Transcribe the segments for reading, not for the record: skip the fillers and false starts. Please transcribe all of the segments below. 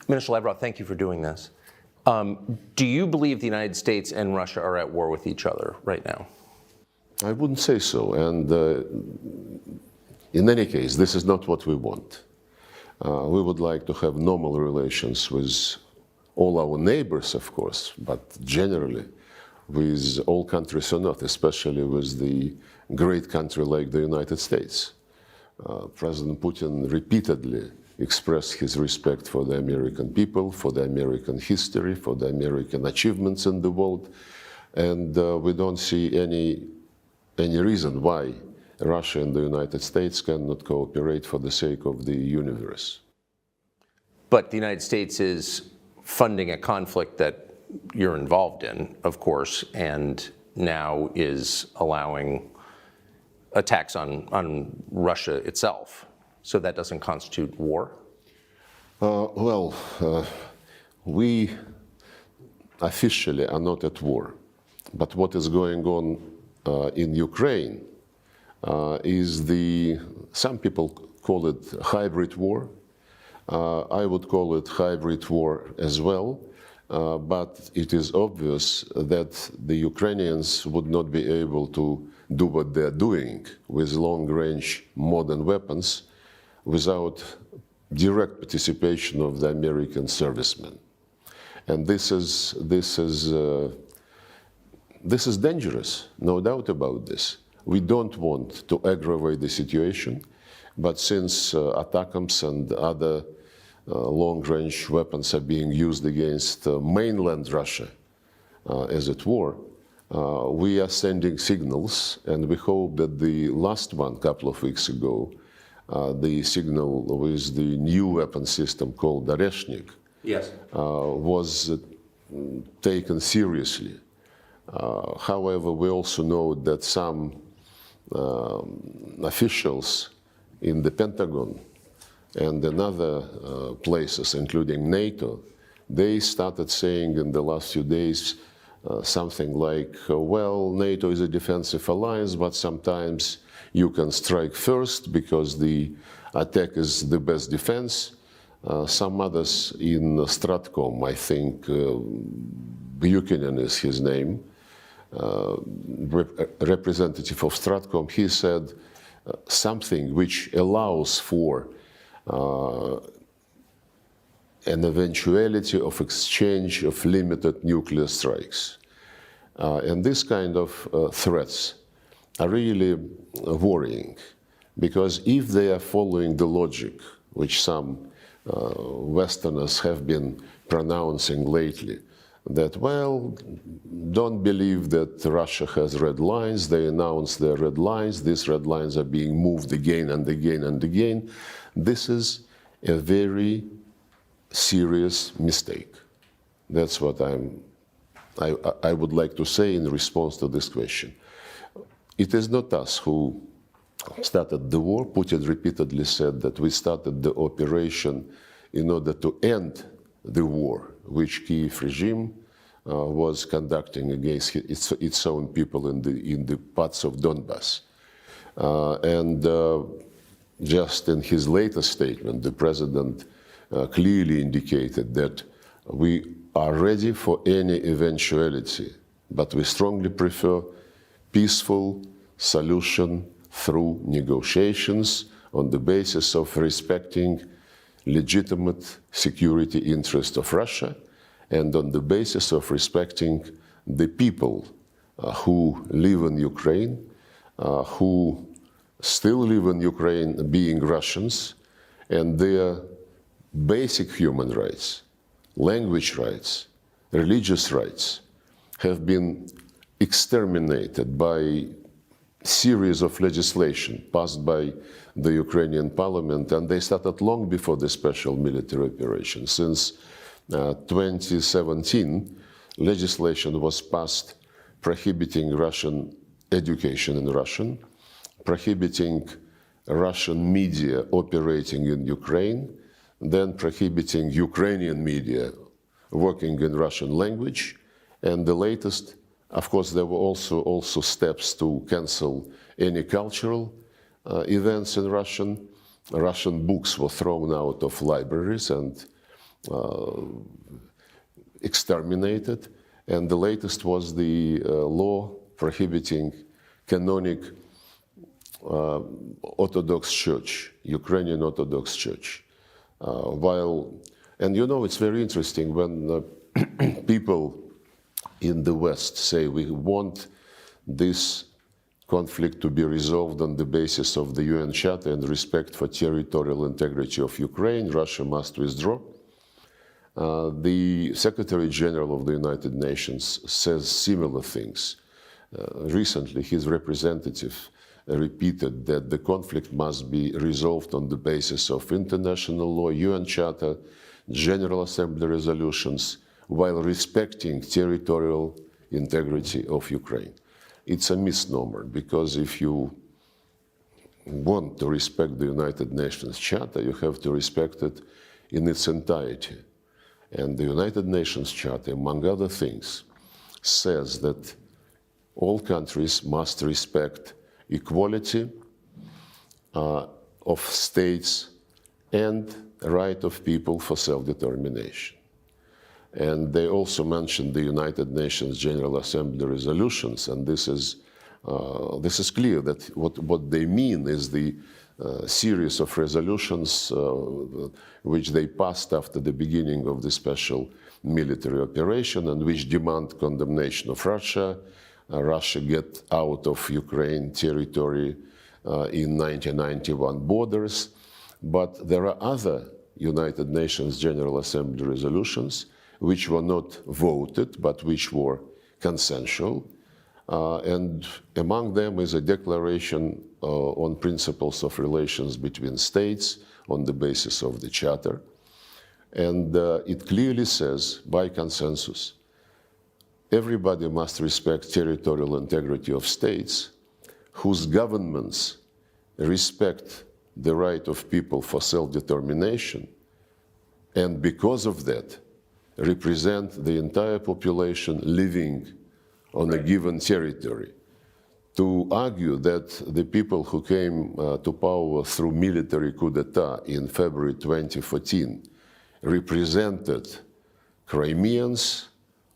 Minister Lavrov, thank you for doing this. Do you believe the United States and Russia are at war with each other right now? I wouldn't say so. And in any case, this is not what we want. We would like to have normal relations with all our neighbors, of course, but generally with all countries or not, especially with the great country like the United States. President Putin repeatedly expressed his respect for the American people, for the American history, for the American achievements in the world, and we don't see any reason why Russia and the United States cannot cooperate for the sake of the universe. But the United States is funding a conflict that you're involved in, of course, and now is allowing attacks on Russia itself. So that doesn't constitute war? We officially are not at war. But what is going on in Ukraine is some people call it hybrid war. I would call it hybrid war as well. But it is obvious that the Ukrainians would not be able to do what they're doing with long-range modern weapons without direct participation of the American servicemen. And this is dangerous, no doubt about this. We don't want to aggravate the situation, but since ATACMS and other long-range weapons are being used against mainland Russia, as it were, we are sending signals, and we hope that the last one, a couple of weeks ago, the signal with the new weapon system called Oreshnik, yes, was taken seriously. However, we also know that some officials in the Pentagon and in other places, including NATO, they started saying in the last few days something like, well, NATO is a defensive alliance, but sometimes you can strike first because the attack is the best defense. Some others in Stratcom, I think Buchanan is his name, representative of Stratcom, he said something which allows for an eventuality of exchange of limited nuclear strikes. And this kind of threats are really worrying, because if they are following the logic which some Westerners have been pronouncing lately, that, well, don't believe that Russia has red lines, they announce their red lines, these red lines are being moved again and again and again, this is a very serious mistake. That's what I would like to say in response to this question. It is not us who started the war. Putin repeatedly said that we started the operation in order to end the war which Kiev regime was conducting against its own people in the parts of Donbass. Just in his latest statement, the president clearly indicated that we are ready for any eventuality, but we strongly prefer peaceful solution through negotiations on the basis of respecting legitimate security interests of Russia and on the basis of respecting the people who live in Ukraine, who still live in Ukraine being Russians, and their basic human rights, language rights, religious rights have been exterminated by series of legislation passed by the Ukrainian parliament, and they started long before the special military operation. Since 2017, legislation was passed prohibiting Russian education in Russian, prohibiting Russian media operating in Ukraine, then prohibiting Ukrainian media working in Russian language, and the latest, of course, there were also steps to cancel any cultural events in Russian. Russian books were thrown out of libraries, and exterminated. And the latest was the law prohibiting canonic Orthodox Church, Ukrainian Orthodox Church. And you know, it's very interesting when people in the West say we want this conflict to be resolved on the basis of the UN Charter and respect for territorial integrity of Ukraine, Russia must withdraw. The Secretary General of the United Nations says similar things. Recently, his representative repeated that the conflict must be resolved on the basis of international law, UN Charter, General Assembly resolutions, while respecting territorial integrity of Ukraine. It's a misnomer, because if you want to respect the United Nations Charter, you have to respect it in its entirety. And the United Nations Charter, among other things, says that all countries must respect equality of states and right of people for self-determination. And they also mentioned the United Nations General Assembly resolutions, and this is clear that what they mean is the series of resolutions which they passed after the beginning of the special military operation, and which demand condemnation of Russia, Russia get out of Ukraine territory in 1991 borders. But there are other United Nations General Assembly resolutions which were not voted, but which were consensual. And among them is a declaration on principles of relations between states on the basis of the Charter. And it clearly says, by consensus, everybody must respect territorial integrity of states whose governments respect the right of people for self-determination, and because of that, represent the entire population living on a given territory. To argue that the people who came to power through military coup d'etat in February 2014 represented Crimeans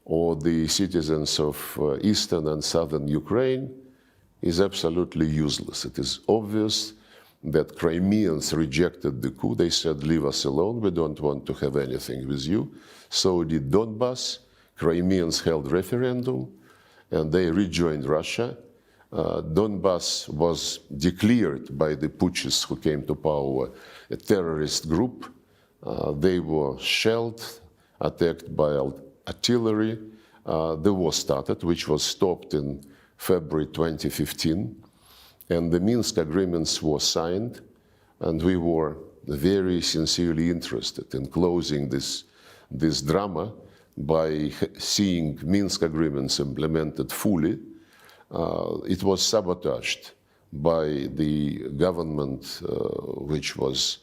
or the citizens of eastern and southern Ukraine is absolutely useless. It is obvious that Crimeans rejected the coup. They said, leave us alone, we don't want to have anything with you. So did Donbass. Crimeans held referendum, and they rejoined Russia. Donbass was declared by the putschists who came to power a terrorist group. They were shelled, attacked by artillery. The war started, which was stopped in February 2015. And the Minsk agreements were signed, and we were very sincerely interested in closing this drama by seeing Minsk agreements implemented fully. It was sabotaged by the government which was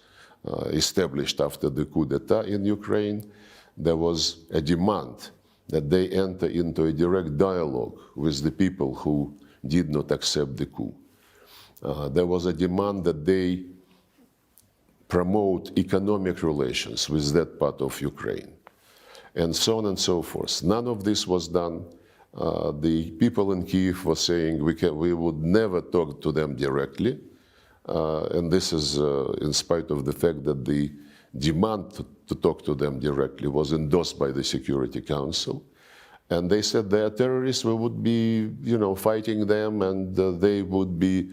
established after the coup d'etat in Ukraine. There was a demand that they enter into a direct dialogue with the people who did not accept the coup. There was a demand that they promote economic relations with that part of Ukraine, and so on and so forth. None of this was done. The people in Kyiv were saying we would never talk to them directly, and this is in spite of the fact that the demand to talk to them directly was endorsed by the Security Council. And they said they are terrorists, we would be, fighting them, and they would be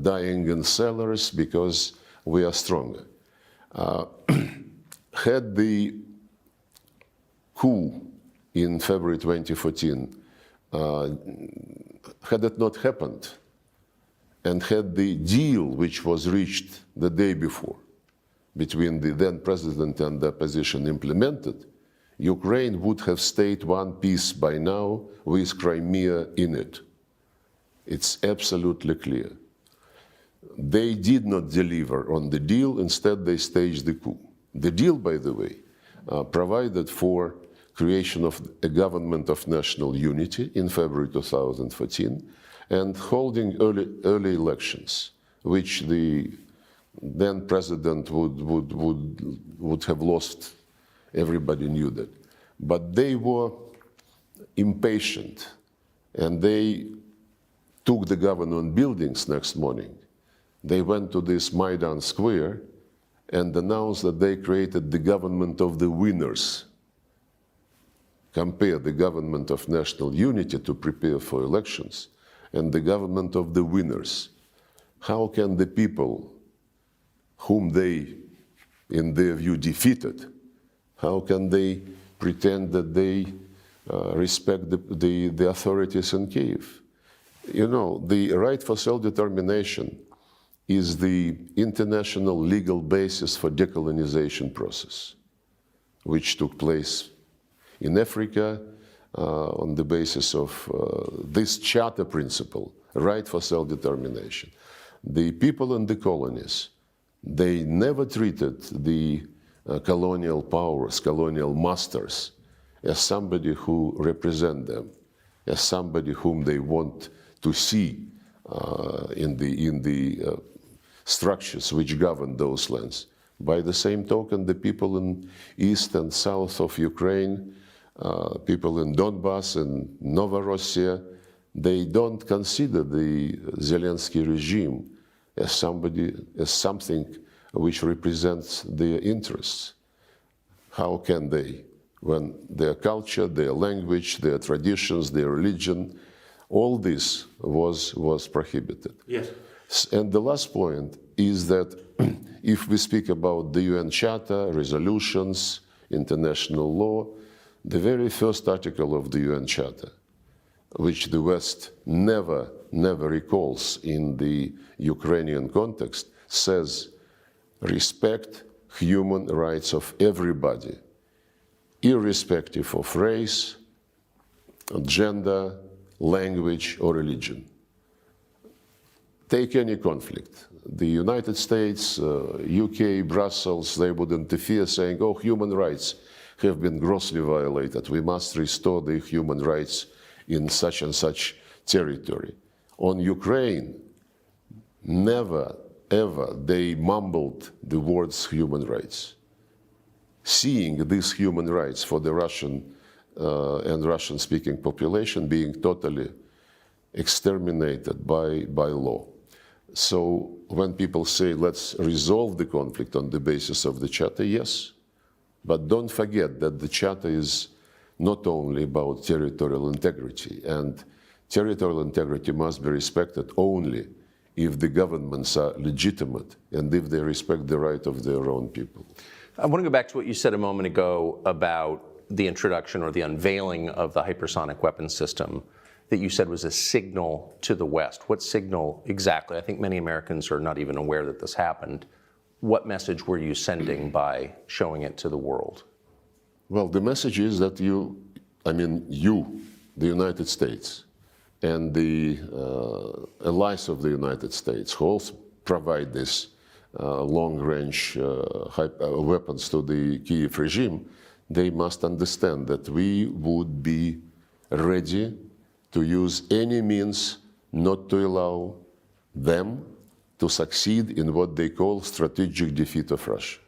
dying in cellars because we are stronger. Had the coup in February 2014, had it not happened, and had the deal which was reached the day before between the then president and the opposition implemented, Ukraine would have stayed one piece by now with Crimea in it. It's absolutely clear. They did not deliver on the deal, instead they staged the coup. The deal, by the way, provided for creation of a government of national unity in February 2014 and holding early elections, which the then president would have lost Everybody knew that. But they were impatient, and they took the government buildings next morning. They went to this Maidan Square and announced that they created the government of the winners. Compare the government of national unity to prepare for elections and the government of the winners. How can the people whom they, in their view, defeated, how can they pretend that they respect the authorities in Kiev? You know, the right for self-determination is the international legal basis for decolonization process, which took place in Africa on the basis of this charter principle, right for self-determination. The people in the colonies, they never treated the colonial powers, colonial masters, as somebody who represent them, as somebody whom they want to see in the structures which govern those lands. By the same token, the people in east and south of Ukraine, people in Donbass and Novorossiya, they don't consider the Zelensky regime as something which represents their interests. How can they, when their culture, their language, their traditions, their religion, all this was prohibited? Yes. And the last point is that if we speak about the UN Charter, resolutions, international law, the very first article of the UN Charter, which the West never recalls in the Ukrainian context, says respect human rights of everybody, irrespective of race, gender, language, or religion. Take any conflict. The United States, UK, Brussels, they would interfere saying, oh, human rights have been grossly violated. We must restore the human rights in such and such territory. On Ukraine, never, ever, they mumbled the words human rights. Seeing these human rights for the Russian and Russian-speaking population being totally exterminated by law. So when people say, let's resolve the conflict on the basis of the Charter, yes, but don't forget that the Charter is not only about territorial integrity, and territorial integrity must be respected only if the governments are legitimate and if they respect the right of their own people. I want to go back to what you said a moment ago about the introduction or the unveiling of the hypersonic weapons system that you said was a signal to the West. What signal exactly? I think many Americans are not even aware that this happened. What message were you sending by showing it to the world? Well, the message is that you, the United States, and the allies of the United States, who also provide this long-range weapons to the Kiev regime, they must understand that we would be ready to use any means not to allow them to succeed in what they call strategic defeat of Russia.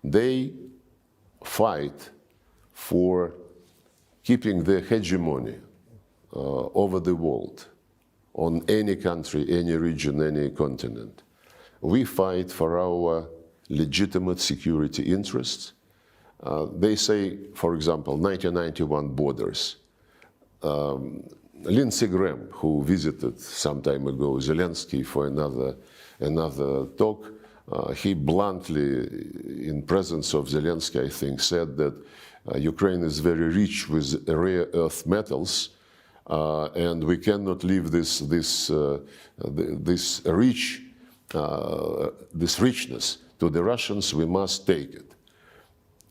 They fight for keeping their hegemony over the world, on any country, any region, any continent. We fight for our legitimate security interests. They say, for example, 1991 borders. Lindsey Graham, who visited some time ago Zelensky for another talk, he bluntly, in presence of Zelensky, I think, said that Ukraine is very rich with rare earth metals, and we cannot leave this richness to the Russians. We must take it.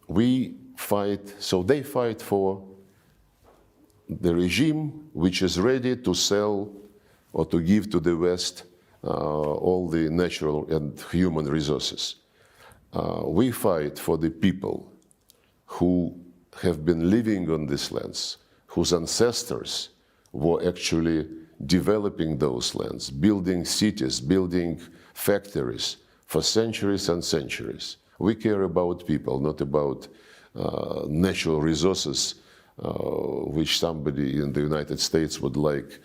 We fight, so they fight for the regime which is ready to sell or to give to the West all the natural and human resources. We fight for the people who have been living on these lands, whose ancestors were actually developing those lands, building cities, building factories for centuries and centuries. We care about people, not about natural resources which somebody in the United States would like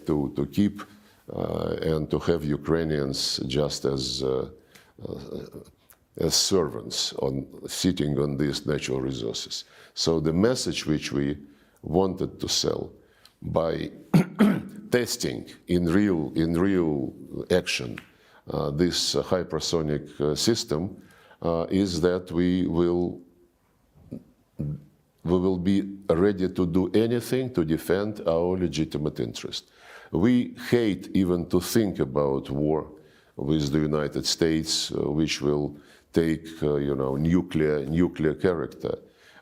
to keep and to have Ukrainians just as servants sitting on these natural resources. So the message which we wanted to sell by testing in real action this hypersonic system is that we will be ready to do anything to defend our legitimate interest. We hate even to think about war with the United States, which will take, nuclear character.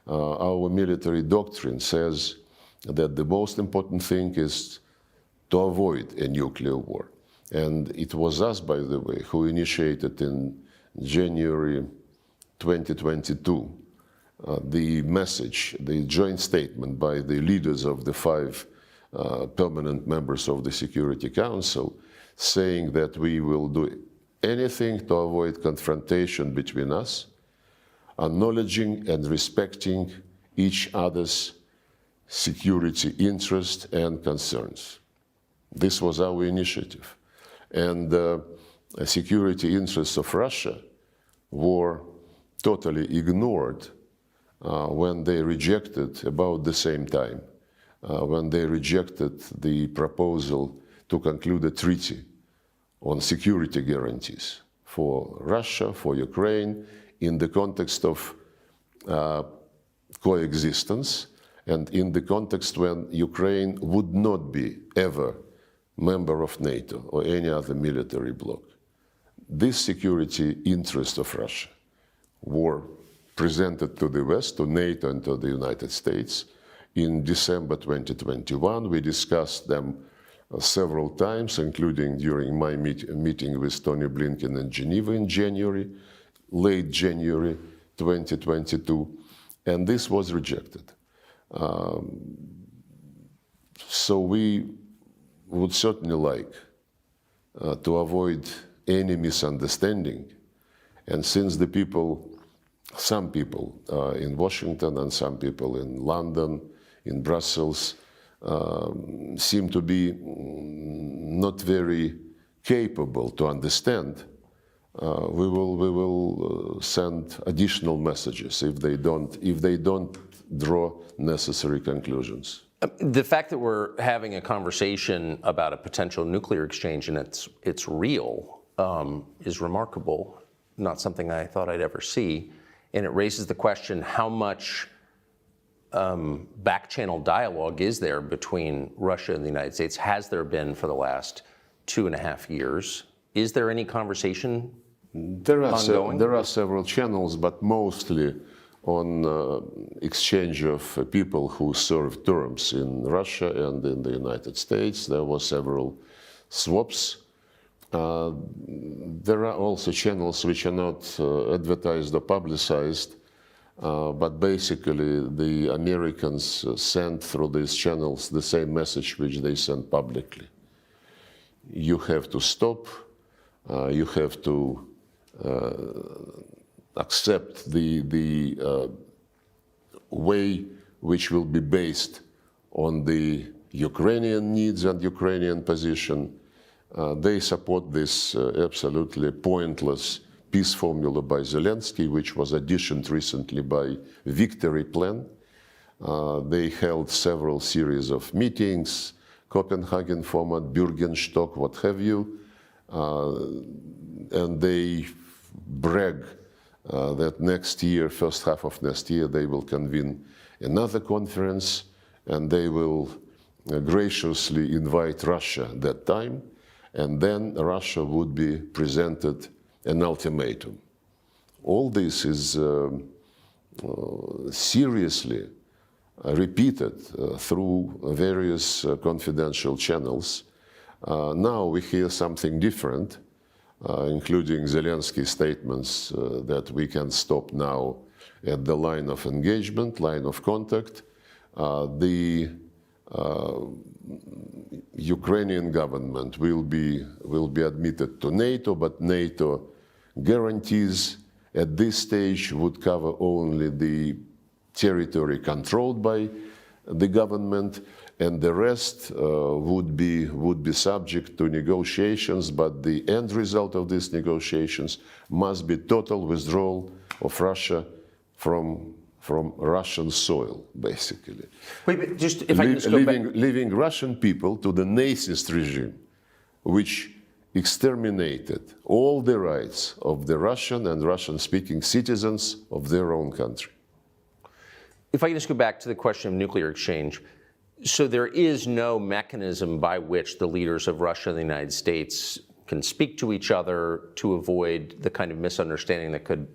Our military doctrine says that the most important thing is to avoid a nuclear war. And it was us, by the way, who initiated in January 2022 the message, the joint statement by the leaders of the 5 permanent members of the Security Council, saying that we will do anything to avoid confrontation between us, acknowledging and respecting each other's security interests and concerns. This was our initiative. And the security interests of Russia were totally ignored when they rejected, about the same time, when they rejected the proposal to conclude a treaty on security guarantees for Russia, for Ukraine, in the context of coexistence and in the context when Ukraine would not be ever member of NATO or any other military bloc. This security interest of Russia were presented to the West, to NATO and to the United States. In December 2021, we discussed them several times, including during my meeting with Tony Blinken in Geneva in January, late January 2022, and this was rejected. So we would certainly like to avoid any misunderstanding, and since the people, some people in Washington and some people in London, in Brussels, seem to be not very capable to understand, we will send additional messages if they don't draw necessary conclusions. The fact that we're having a conversation about a potential nuclear exchange and it's real is remarkable, not something I thought I'd ever see. And it raises the question, how much back-channel dialogue is there between Russia and the United States? Has there been for the last 2.5 years? Is there any conversation ongoing? There are several channels, but mostly on exchange of people who served terms in Russia and in the United States. There were several swaps. There are also channels which are not advertised or publicized, but basically the Americans send through these channels the same message which they send publicly. You have to stop, you have to accept the way which will be based on the Ukrainian needs and Ukrainian position. They support this absolutely pointless peace formula by Zelensky, which was additioned recently by Victory Plan. They held several series of meetings, Copenhagen format, Bürgenstock, what have you, and they brag that next year, first half of next year, they will convene another conference and they will graciously invite Russia at that time, and then Russia would be presented an ultimatum. All this is seriously repeated through various confidential channels. Now we hear something different, including Zelensky's statements that we can stop now at the line of engagement, line of contact. The Ukrainian government will be admitted to NATO, but NATO guarantees at this stage would cover only the territory controlled by the government, and the rest would be subject to negotiations, but the end result of these negotiations must be total withdrawal of Russia from Russian soil, basically. Wait, but just if I can just go back. Leaving Russian people to the Nazist regime, which exterminated all the rights of the Russian and Russian-speaking citizens of their own country. If I can just go back to the question of nuclear exchange. So there is no mechanism by which the leaders of Russia and the United States can speak to each other to avoid the kind of misunderstanding that could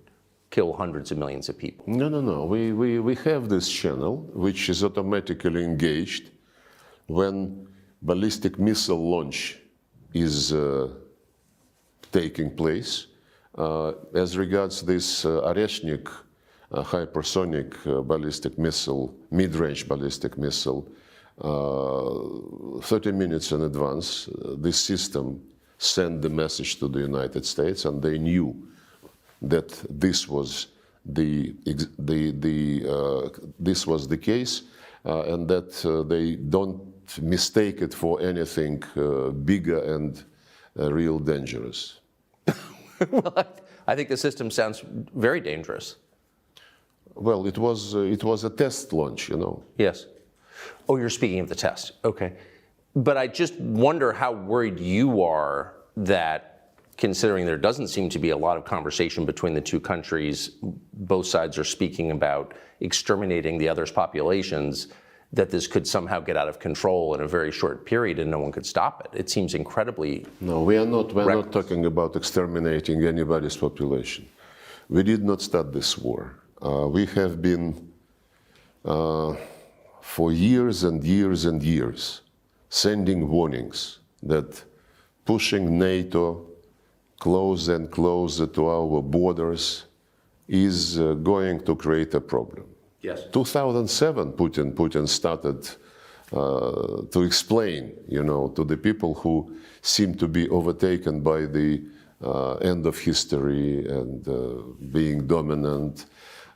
kill hundreds of millions of people? No. We have this channel, which is automatically engaged when ballistic missile launch is taking place. As regards this Oreshnik hypersonic ballistic missile, mid-range ballistic missile, 30 minutes in advance, this system sent the message to the United States, and they knew that this was the case, and that they don't mistake it for anything bigger and real dangerous. Well, I think the system sounds very dangerous. Well, it was a test launch, you know. Yes. Oh, you're speaking of the test. Okay. But I just wonder how worried you are that, considering there doesn't seem to be a lot of conversation between the two countries, both sides are speaking about exterminating the other's populations, that this could somehow get out of control in a very short period and no one could stop it. It seems incredibly... No, we're not talking about exterminating anybody's population. We did not start this war. We have been, for years and years and years, sending warnings that pushing NATO closer and closer to our borders is going to create a problem. Yes. 2007, Putin started to explain, you know, to the people who seem to be overtaken by the end of history and being dominant,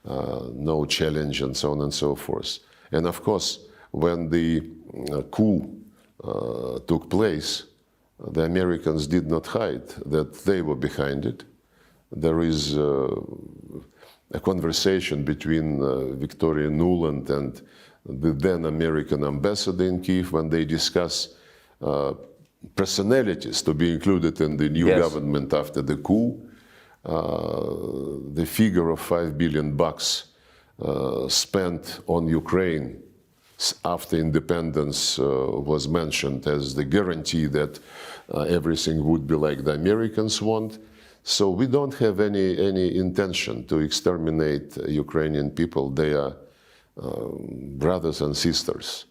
no challenge, and so on and so forth. And of course, when the coup took place, the Americans did not hide that they were behind it. There is a conversation between Victoria Nuland and the then American ambassador in Kyiv when they discuss personalities to be included in the new government after the coup. The figure of $5 billion spent on Ukraine after independence was mentioned as the guarantee that everything would be like the Americans want. So we don't have any intention to exterminate Ukrainian people. They are brothers and sisters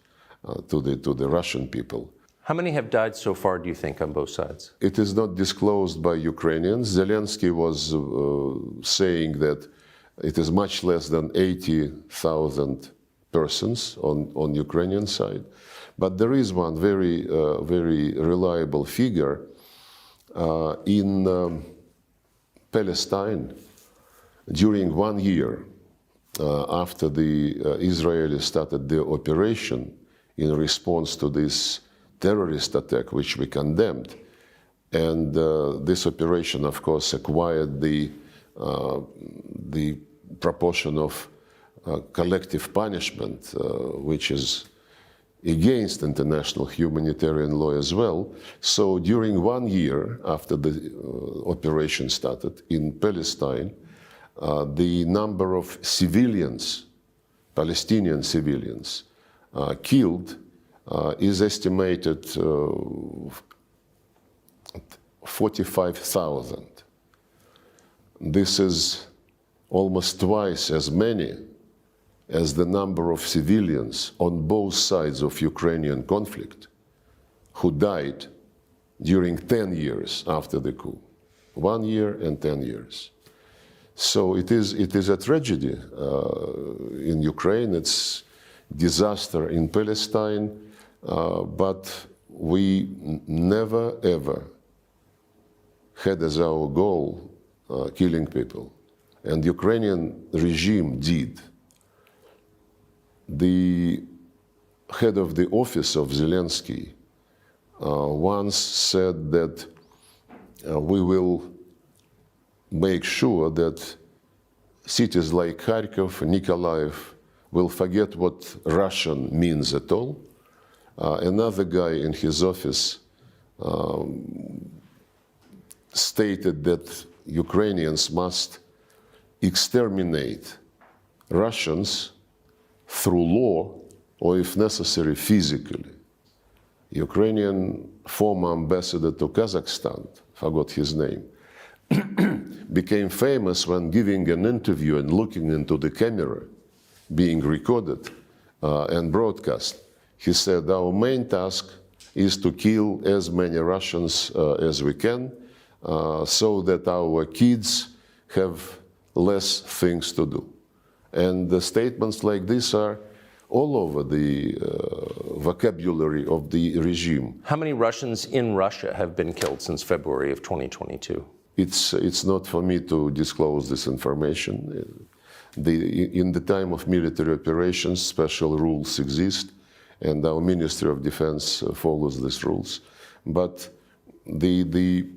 to the Russian people. How many have died so far, do you think, on both sides? It is not disclosed by Ukrainians. Zelensky was saying that it is much less than 80,000 persons on Ukrainian side. But there is one very reliable figure in Palestine. During 1 year after the Israelis started their operation in response to this terrorist attack, which we condemned, and this operation, of course, acquired the proportion of collective punishment, which is against international humanitarian law as well. So during 1 year after the operation started in Palestine, the number of civilians, Palestinian civilians, killed is estimated 45,000. This is almost twice as many as the number of civilians on both sides of Ukrainian conflict who died during 10 years after the coup. 1 year and 10 years. So it is a tragedy in Ukraine. It's disaster in Palestine, but we never ever had as our goal killing people. and Ukrainian regime did. The head of the office of Zelensky once said that we will make sure that cities like Kharkov, Nikolaev will forget what Russian means at all. Another guy in his office stated that Ukrainians must exterminate Russians through law or, if necessary, physically. Ukrainian former ambassador to Kazakhstan, forgot his name, became famous when giving an interview and looking into the camera, being recorded and broadcast. He said, our main task is to kill as many Russians as we can so that our kids have less things to do. And the statements like this are all over the vocabulary of the regime. How many Russians in Russia have been killed since February of 2022? It's not for me to disclose this information. In the time of military operations, special rules exist, and our Ministry of Defense follows these rules. But the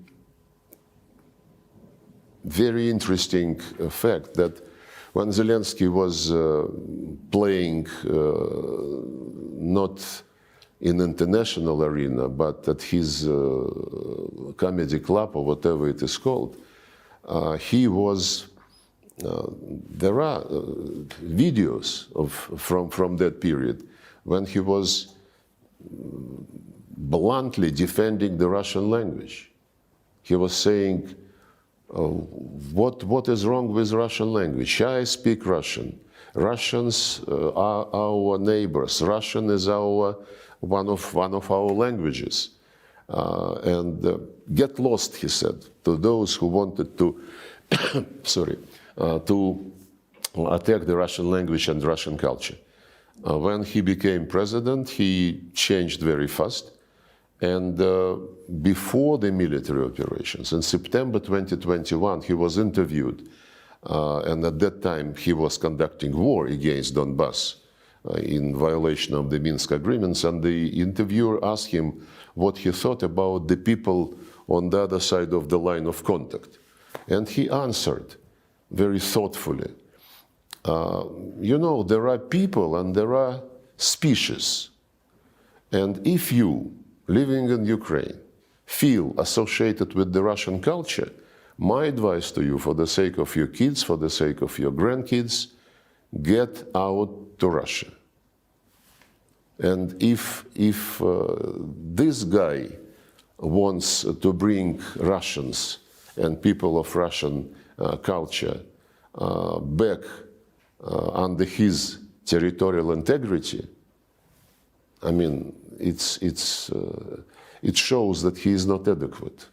very interesting fact that when Zelensky was playing not in international arena, but at his comedy club or whatever it is called, he was. There are videos from that period when he was bluntly defending the Russian language. He was saying, what is wrong with Russian language? I speak Russian. Russians are our neighbors. Russian is one of our languages. Get lost, he said, to those who wanted to, to attack the Russian language and Russian culture. When he became president, he changed very fast. And before the military operations, in September 2021, he was interviewed. And at that time, he was conducting war against Donbass in violation of the Minsk agreements. And the interviewer asked him what he thought about the people on the other side of the line of contact. And he answered very thoughtfully, you know, there are people and there are species. And if you, living in Ukraine, feel associated with the Russian culture, my advice to you, for the sake of your kids, for the sake of your grandkids, get out to Russia. And if this guy wants to bring Russians and people of Russian culture back under his territorial integrity, I mean, it shows that he is not adequate.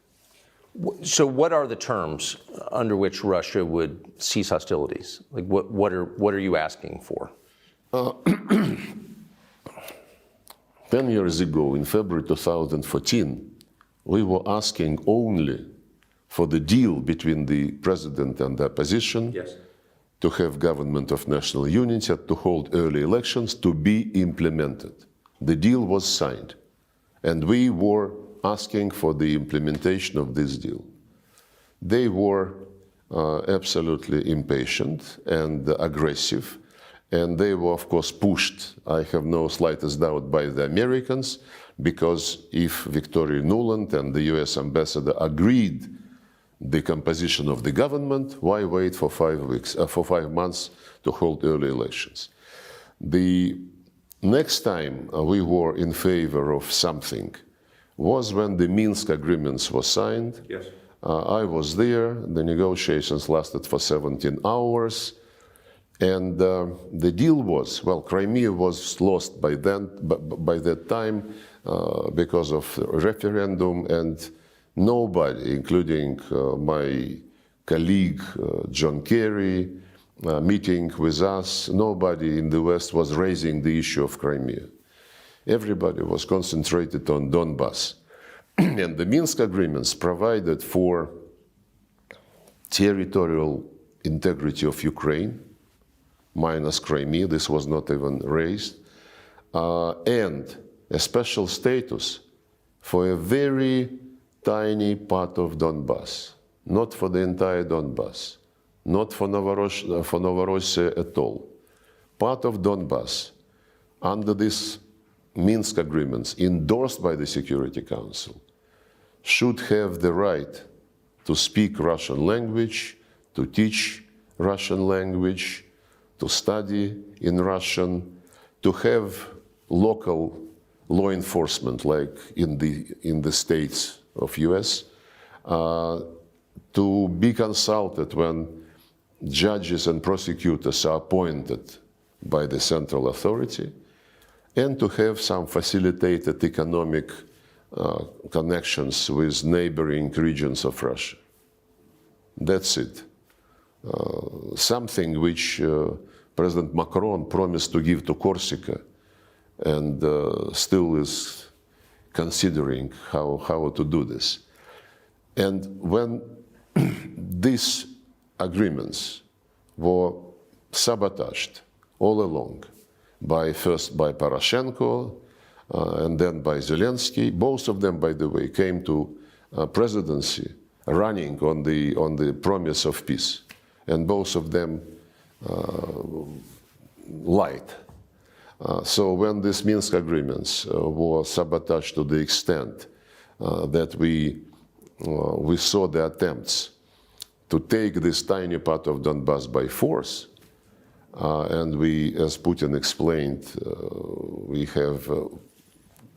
So what are the terms under which Russia would cease hostilities? Like what are you asking for? 10 years ago, in February 2014, we were asking only for the deal between the president and the opposition, Yes. to have government of national unity, to hold early elections, to be implemented. The deal was signed, and we were asking for the implementation of this deal. They were absolutely impatient and aggressive, and they were, of course, pushed, I have no slightest doubt, by the Americans, because if Victoria Nuland and the US ambassador agreed the composition of the government, why wait for 5 months to hold early elections? The next time we were in favor of something was when the Minsk agreements were signed. Yes. I was there. The negotiations lasted for 17 hours. And the deal was, well, Crimea was lost by that time because of referendum, and nobody, including my colleague John Kerry, meeting with us, nobody in the West was raising the issue of Crimea. Everybody was concentrated on Donbass. And the Minsk agreements provided for territorial integrity of Ukraine, minus Crimea, this was not even raised, and a special status for a very tiny part of Donbass, not for the entire Donbass, not for Novorossiya at all. Part of Donbass, under these Minsk agreements, endorsed by the Security Council, should have the right to speak Russian language, to teach Russian language, to study in Russian, to have local law enforcement like in the states of US, to be consulted when judges and prosecutors are appointed by the central authority, and to have some facilitated economic connections with neighboring regions of Russia. That's it. Something which President Macron promised to give to Corsica and still is considering how to do this. And when these agreements were sabotaged all along, first by Poroshenko and then by Zelensky, both of them, by the way, came to presidency running on the promise of peace, and both of them lied. So when these Minsk agreements were sabotaged to the extent that we saw the attempts to take this tiny part of Donbass by force, and we, as Putin explained, we have,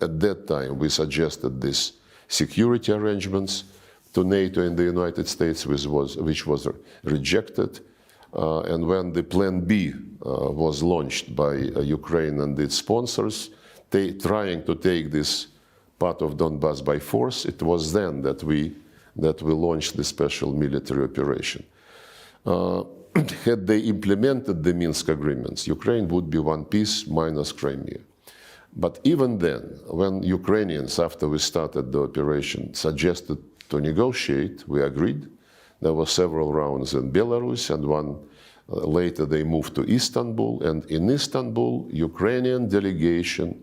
at that time, we suggested these security arrangements to NATO and the United States, which was rejected. And when the Plan B was launched by Ukraine and its sponsors, trying to take this part of Donbass by force, it was then that we launched the special military operation. Had they implemented the Minsk agreements, Ukraine would be one piece minus Crimea. But even then, when Ukrainians, after we started the operation, suggested to negotiate, we agreed. There were several rounds in Belarus, and one later they moved to Istanbul. And in Istanbul, Ukrainian delegation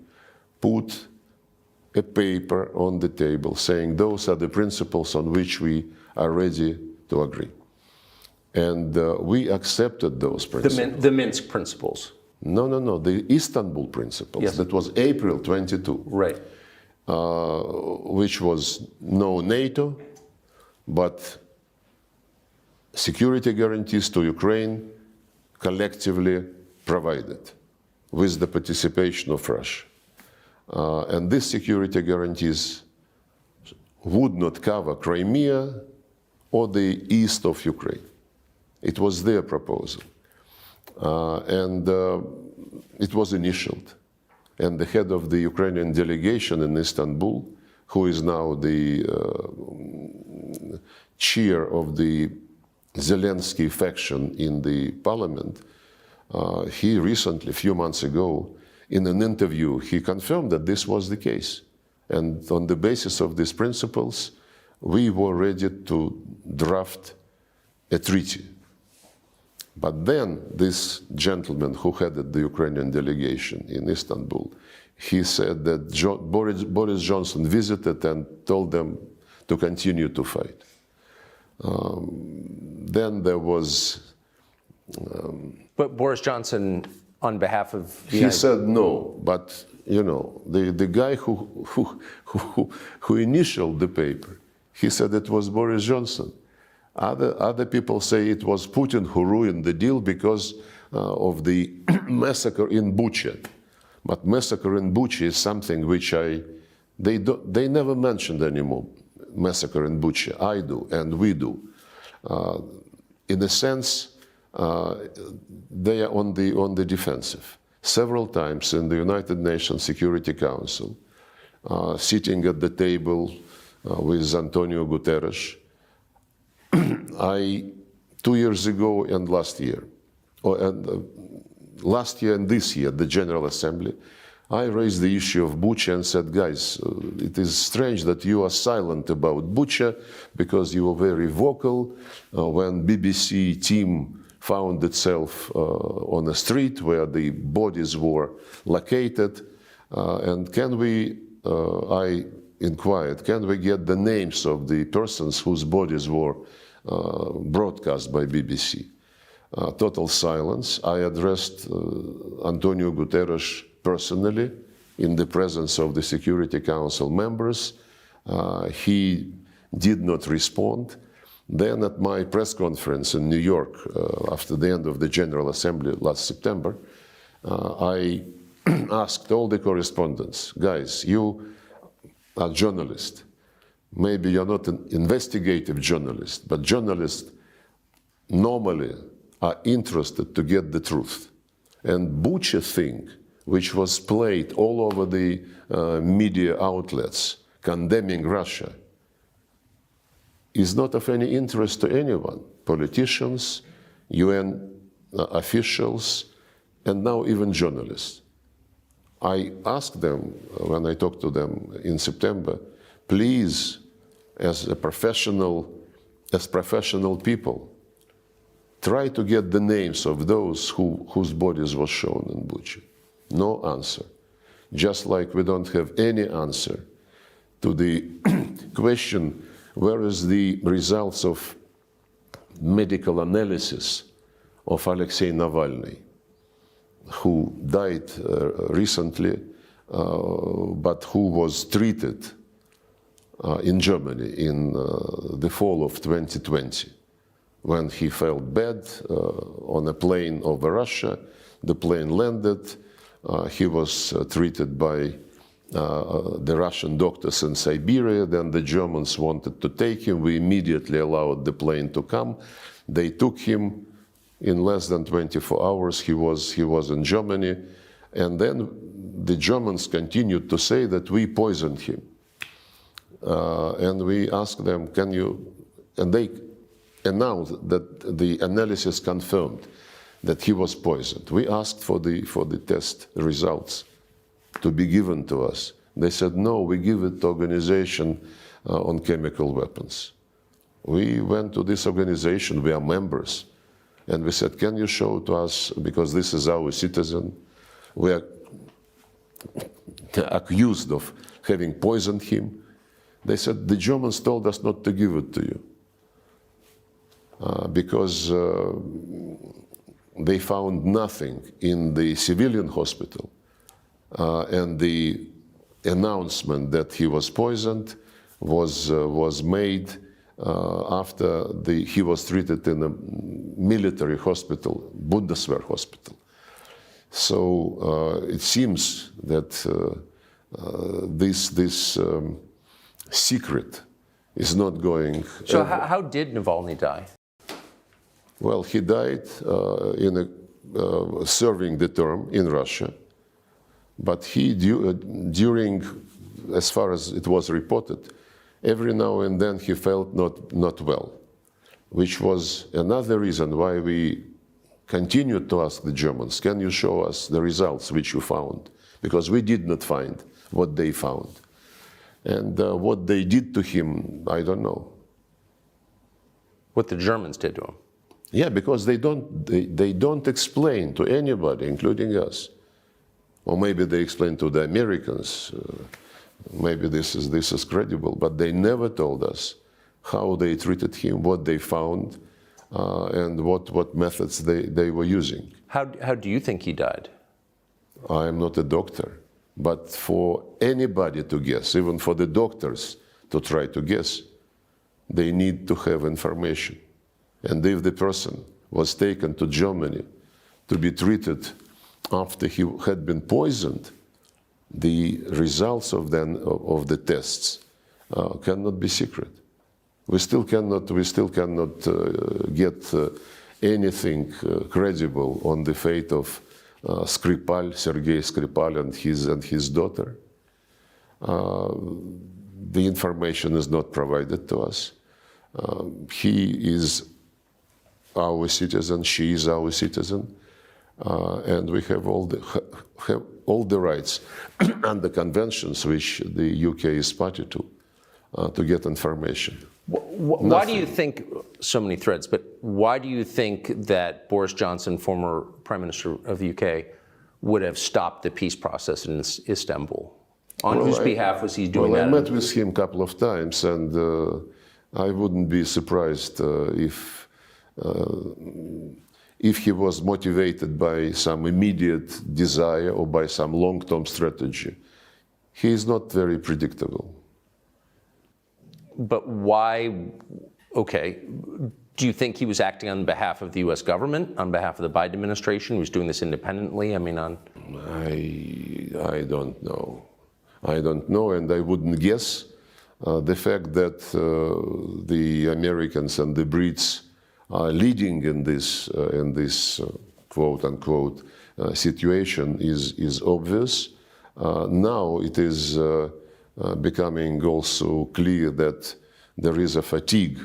put a paper on the table saying those are the principles on which we are ready to agree. And we accepted those principles. The Minsk principles. No, the Istanbul principles. Yes. That was April 22. Right. Which was no NATO, but security guarantees to Ukraine collectively provided with the participation of Russia. And these security guarantees would not cover Crimea or the east of Ukraine. It was their proposal. And it was initialed. And the head of the Ukrainian delegation in Istanbul, who is now the chair of the Zelensky faction in the parliament, he recently, a few months ago, in an interview, he confirmed that this was the case. And on the basis of these principles, we were ready to draft a treaty. But then this gentleman who headed the Ukrainian delegation in Istanbul, he said that Boris Johnson visited and told them to continue to fight. Then there was... But Boris Johnson, on behalf of the He said no, but you know, the guy who initialed the paper, he said it was Boris Johnson. Other people say it was Putin who ruined the deal because of the massacre in Bucha. But massacre in Bucha is something which they never mentioned anymore. Massacre in Bucha. I do, and we do. In a sense, they are on the defensive. Several times in the United Nations Security Council, sitting at the table with Antonio Guterres, 2 years ago and last year, last year and this year, the General Assembly, I raised the issue of Bucha and said, guys, it is strange that you are silent about Bucha because you were very vocal when BBC team found itself on a street where the bodies were located. And can we, I inquired, can we get the names of the persons whose bodies were broadcast by BBC? Total silence. I addressed Antonio Guterres personally in the presence of the Security Council members. He did not respond. Then at my press conference in New York, after the end of the General Assembly last September, I asked all the correspondents, guys, you are journalists. Maybe you're not an investigative journalist, but journalists normally are interested to get the truth. And Bucha thing, which was played all over the media outlets condemning Russia, is not of any interest to anyone. Politicians, UN officials, and now even journalists. I asked them, when I talked to them in September, please, as professional people, try to get the names of those whose bodies were shown in Bucha. No answer. Just like we don't have any answer to the question, where is the results of medical analysis of Alexei Navalny, who died recently, but who was treated in Germany in the fall of 2020. When he felt bad on a plane over Russia, the plane landed, he was treated by the Russian doctors in Siberia, then the Germans wanted to take him, we immediately allowed the plane to come. They took him, in less than 24 hours he was in Germany, and then the Germans continued to say that we poisoned him. And we asked them, can you, and they announced that the analysis confirmed that he was poisoned. We asked for the test results to be given to us. They said, no, we give it to Organization on Chemical Weapons. We went to this organization, we are members, and we said, can you show to us, because this is our citizen, we are accused of having poisoned him. They said, the Germans told us not to give it to you. Because they found nothing in the civilian hospital, and the announcement that he was poisoned was made after he was treated in a military hospital, Bundeswehr hospital. So it seems that this secret is not going. So how did Navalny die? Well, he died serving the term in Russia, but he, during, as far as it was reported, every now and then he felt not well, which was another reason why we continued to ask the Germans, can you show us the results which you found? Because we did not find what they found. And what they did to him, I don't know. What the Germans did to him? Yeah, because they don't explain to anybody, including us. Or maybe they explain to the Americans. Maybe this is credible, but they never told us how they treated him, what they found, and what methods they were using. How do you think he died? I am not a doctor, but for anybody to guess, even for the doctors to try to guess, they need to have information. And if the person was taken to Germany to be treated after he had been poisoned, the results of the tests cannot be secret. We still cannot get anything credible on the fate of Skripal, Sergei Skripal, and his daughter. The information is not provided to us. He is our citizen, she is our citizen, and we have all the rights and the conventions which the UK is party to get information. Why do you think, so many threads, but why do you think that Boris Johnson, former Prime Minister of the UK, would have stopped the peace process in Istanbul? On whose behalf was he doing that? I met with him a couple of times, and I wouldn't be surprised if he was motivated by some immediate desire or by some long-term strategy. He is not very predictable. But why, okay, do you think he was acting on behalf of the US government, on behalf of the Biden administration? He was doing this independently? I mean, I don't know. I don't know, and I wouldn't guess. The fact that the Americans and the Brits are leading in this quote-unquote situation is obvious. Now it is becoming also clear that there is a fatigue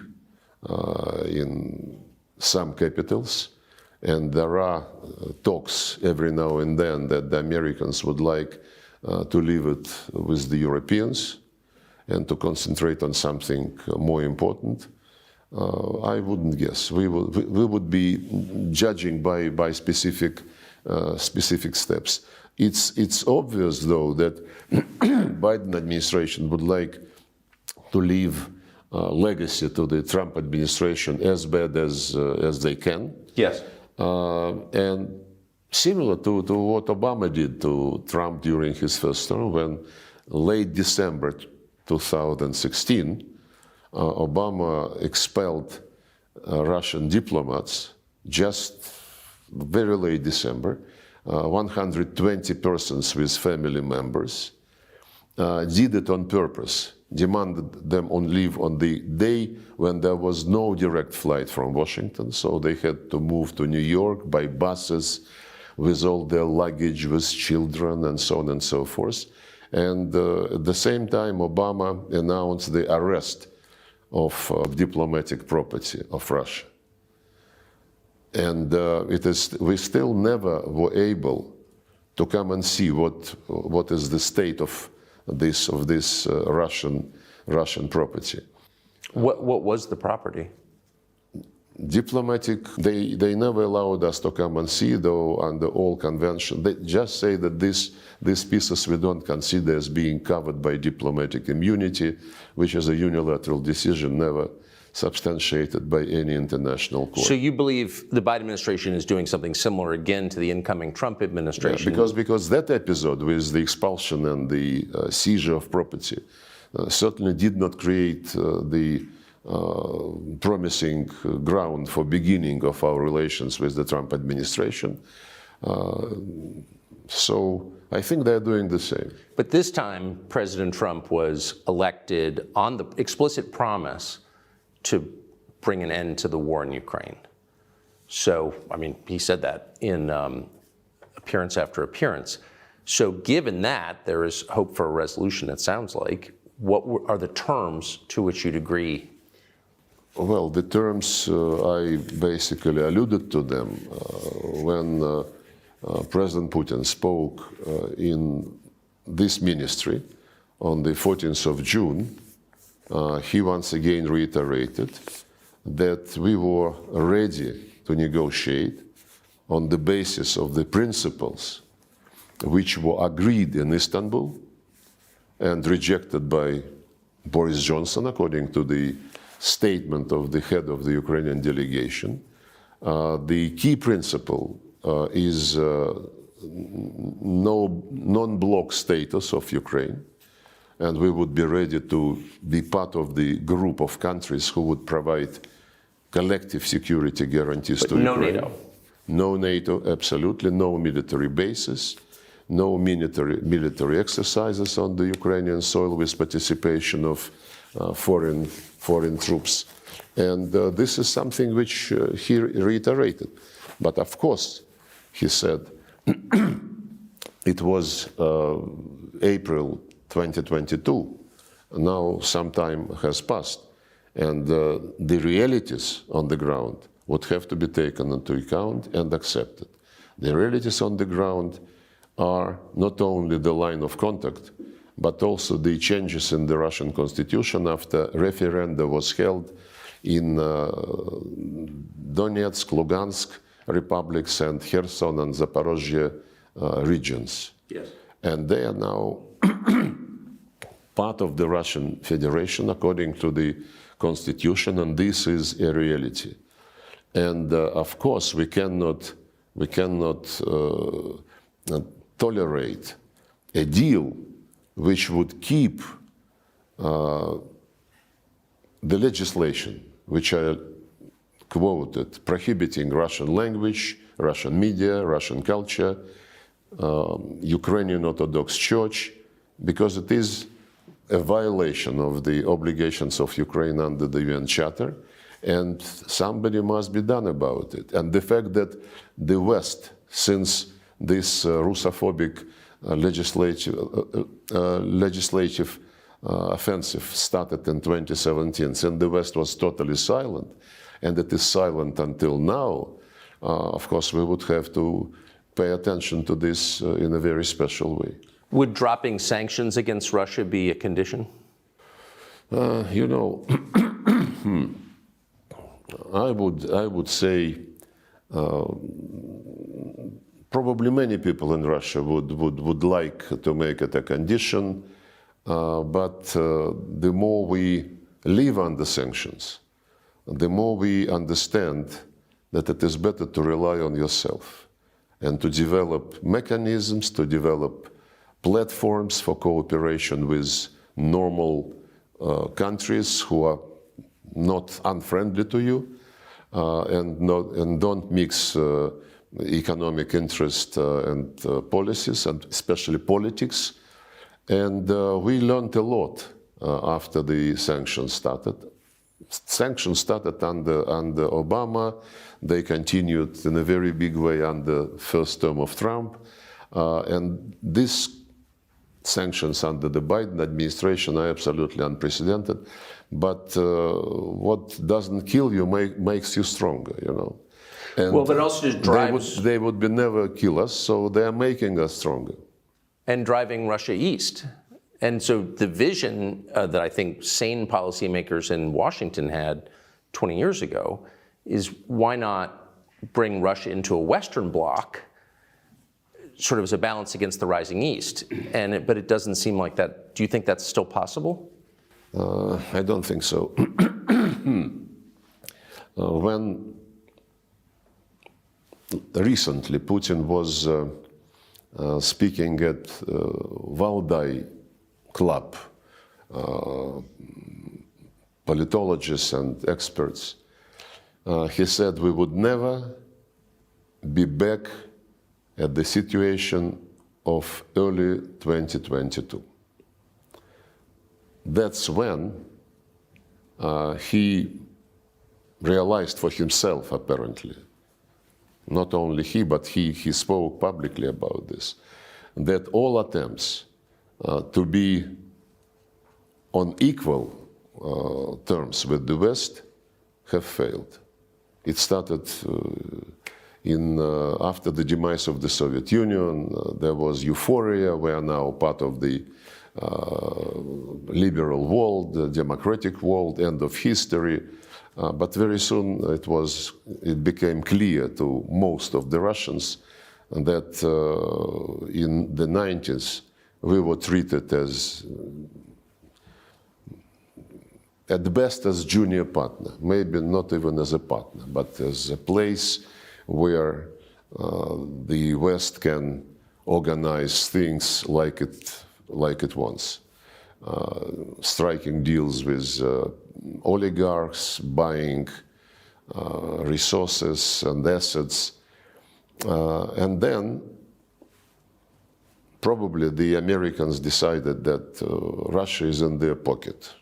in some capitals, and there are talks every now and then that the Americans would like to leave it with the Europeans and to concentrate on something more important. I wouldn't guess. We would be judging by specific steps. It's obvious, though, that Biden administration would like to leave legacy to the Trump administration as bad as they can. yes. And similar to what Obama did to Trump during his first term, when late December 2016, Obama expelled Russian diplomats just very late December, 120 persons with family members, did it on purpose, demanded them on leave on the day when there was no direct flight from Washington, so they had to move to New York by buses with all their luggage, with children, and so on and so forth. And at the same time, Obama announced the arrest of diplomatic property of Russia. And we still never were able to come and see what is the state of this Russian property. What was the property? Diplomatic, they never allowed us to come and see, though, under all convention. They just say that these pieces we don't consider as being covered by diplomatic immunity, which is a unilateral decision never substantiated by any international court. So you believe the Biden administration is doing something similar again to the incoming Trump administration? Yeah, because that episode with the expulsion and the seizure of property certainly did not create the promising ground for beginning of our relations with the Trump administration. So I think they're doing the same. But this time, President Trump was elected on the explicit promise to bring an end to the war in Ukraine. So, I mean, he said that in appearance after appearance. So given that, there is hope for a resolution, it sounds like. What are the terms to which you'd agree? Well, the terms, I basically alluded to them when President Putin spoke in this ministry on the 14th of June. He once again reiterated that we were ready to negotiate on the basis of the principles which were agreed in Istanbul and rejected by Boris Johnson, according to the statement of the head of the Ukrainian delegation. The key principle is no non-bloc status of Ukraine, and we would be ready to be part of the group of countries who would provide collective security guarantees to Ukraine. No NATO? No NATO, absolutely. No military bases, no military exercises on the Ukrainian soil with participation of foreign troops. And this is something which he reiterated. But of course, he said, it was April 2022. Now some time has passed. And the realities on the ground would have to be taken into account and accepted. The realities on the ground are not only the line of contact, but also the changes in the Russian constitution after referendum was held in Donetsk, Lugansk republics and Kherson and Zaporozhye regions. Yes. And they are now part of the Russian Federation according to the constitution, and this is a reality. And of course, we cannot tolerate a deal which would keep the legislation, which I quoted, prohibiting Russian language, Russian media, Russian culture, Ukrainian Orthodox Church, because it is a violation of the obligations of Ukraine under the UN Charter, and somebody must be done about it. And the fact that the West, since this Russophobic legislative offensive started in 2017, since the West was totally silent, and it is silent until now, of course, we would have to pay attention to this in a very special way. Would dropping sanctions against Russia be a condition? You know, I would say probably many people in Russia would like to make it a condition, but the more we live under sanctions, the more we understand that it is better to rely on yourself and to develop mechanisms, to develop platforms for cooperation with normal countries who are not unfriendly to you and don't mix economic interest and policies, and especially politics. And we learned a lot after the sanctions started. Sanctions started under Obama. They continued in a very big way under the first term of Trump. And these sanctions under the Biden administration are absolutely unprecedented. But what doesn't kill you makes you stronger, you know. And well, but it also just drives... They would be never kill us, so they are making us stronger. And driving Russia east. And so the vision that I think sane policymakers in Washington had 20 years ago is why not bring Russia into a Western bloc, sort of as a balance against the rising East? But it doesn't seem like that. Do you think that's still possible? I don't think so. When recently Putin was speaking at Valdai Club, politologists and experts, he said we would never be back at the situation of early 2022. That's when he realized for himself, apparently, not only he, but he spoke publicly about this, that all attempts to be on equal terms with the West have failed. It started after the demise of the Soviet Union. There was euphoria. We are now part of the liberal world, the democratic world, end of history. But very soon it became clear to most of the Russians that in the 90s we were treated as, at best, as junior partner, maybe not even as a partner, but as a place where the West can organize things like it wants, striking deals with oligarchs, buying resources and assets, and then probably the Americans decided that Russia is in their pocket.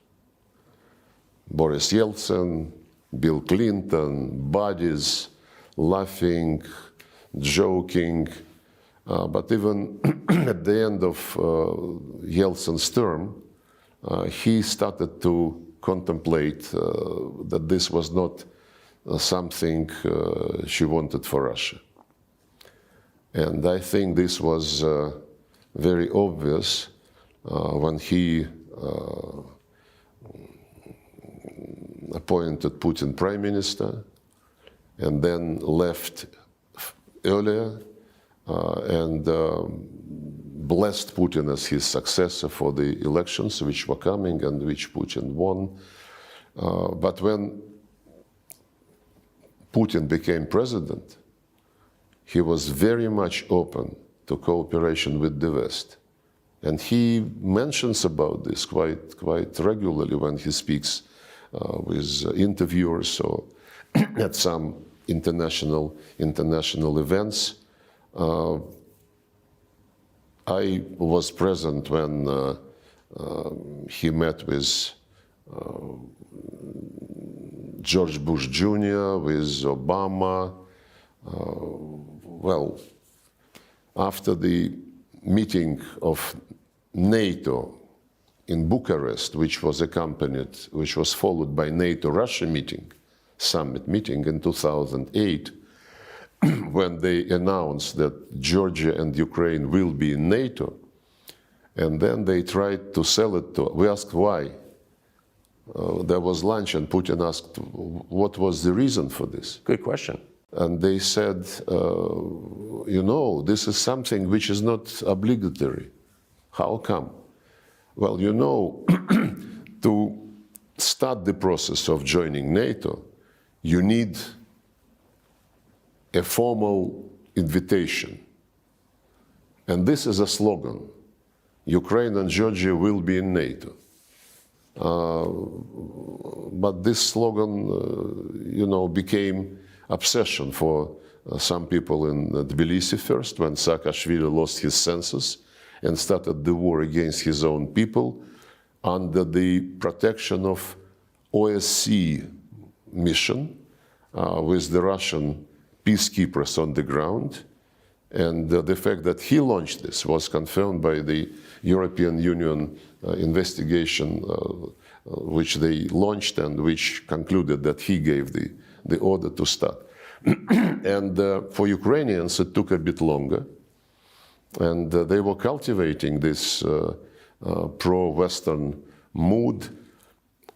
Boris Yeltsin, Bill Clinton, buddies, laughing, joking, but even at the end of Yeltsin's term, he started to contemplate that this was not something she wanted for Russia. And I think this was very obvious when he appointed Putin prime minister and then left earlier and blessed Putin as his successor for the elections which were coming and which Putin won. But when Putin became president, he was very much open to cooperation with the West. And he mentions about this quite regularly when he speaks with interviewers or at some international events. I was present when he met with George Bush Jr., with Obama. Well, after the meeting of NATO in Bucharest, which was followed by NATO-Russia summit meeting in 2008, when they announced that Georgia and Ukraine will be in NATO, and then they tried to sell it to, we asked why. There was lunch and Putin asked what was the reason for this. Good question. And they said, you know, this is something which is not obligatory. How come? Well, you know, to start the process of joining NATO, you need a formal invitation. And this is a slogan. Ukraine and Georgia will be in NATO. But this slogan, you know, became obsession for some people in Tbilisi first, when Saakashvili lost his senses and started the war against his own people under the protection of OSCE mission with the Russian peacekeepers on the ground. And the fact that he launched this was confirmed by the European Union investigation which they launched and which concluded that he gave the order to start. And for Ukrainians, it took a bit longer. And they were cultivating this pro-Western mood.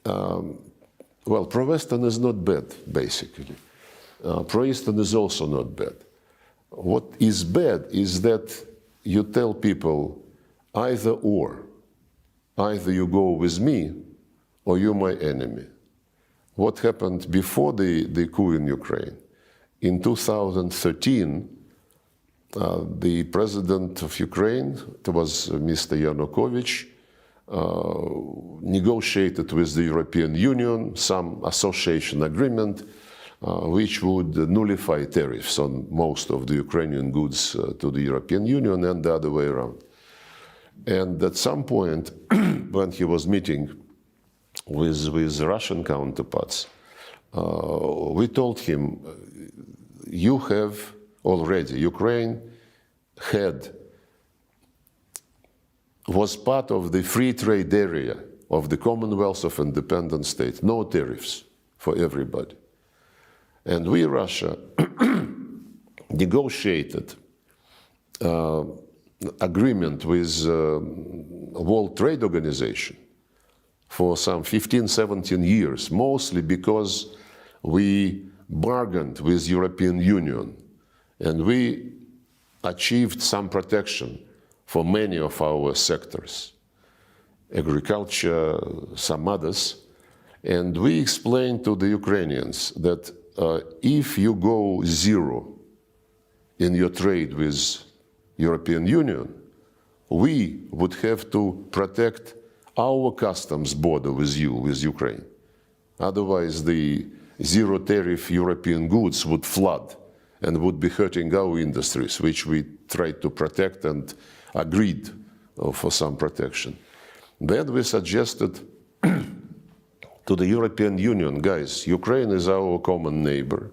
Well, pro-Western is not bad, basically. Pro-Eastern is also not bad. What is bad is that you tell people either or. Either you go with me or you're my enemy. What happened before the coup in Ukraine? In 2013, the president of Ukraine, it was Mr. Yanukovych, negotiated with the European Union some association agreement which would nullify tariffs on most of the Ukrainian goods to the European Union and the other way around. And at some point, when he was meeting with Russian counterparts, we told him, you have already, Ukraine was part of the free trade area of the Commonwealth of Independent States, no tariffs for everybody. And we, Russia, negotiated agreement with World Trade Organization for some 15, 17 years, mostly because we bargained with European Union and we achieved some protection for many of our sectors, agriculture, some others. And we explained to the Ukrainians that if you go zero in your trade with European Union, we would have to protect our customs border with you, with Ukraine. Otherwise, the zero tariff European goods would flood and would be hurting our industries, which we tried to protect and agreed for some protection. Then we suggested to the European Union, guys, Ukraine is our common neighbor.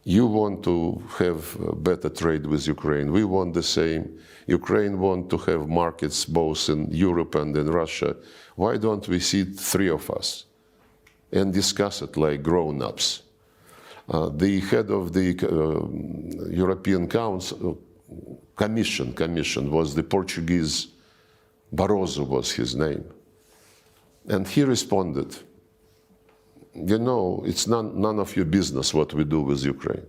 You want to have better trade with Ukraine. We want the same. Ukraine want to have markets both in Europe and in Russia. Why don't we sit three of us and discuss it like grown-ups? The head of the European Council, commission was the Portuguese, Barroso was his name. And he responded, you know, it's none of your business what we do with Ukraine.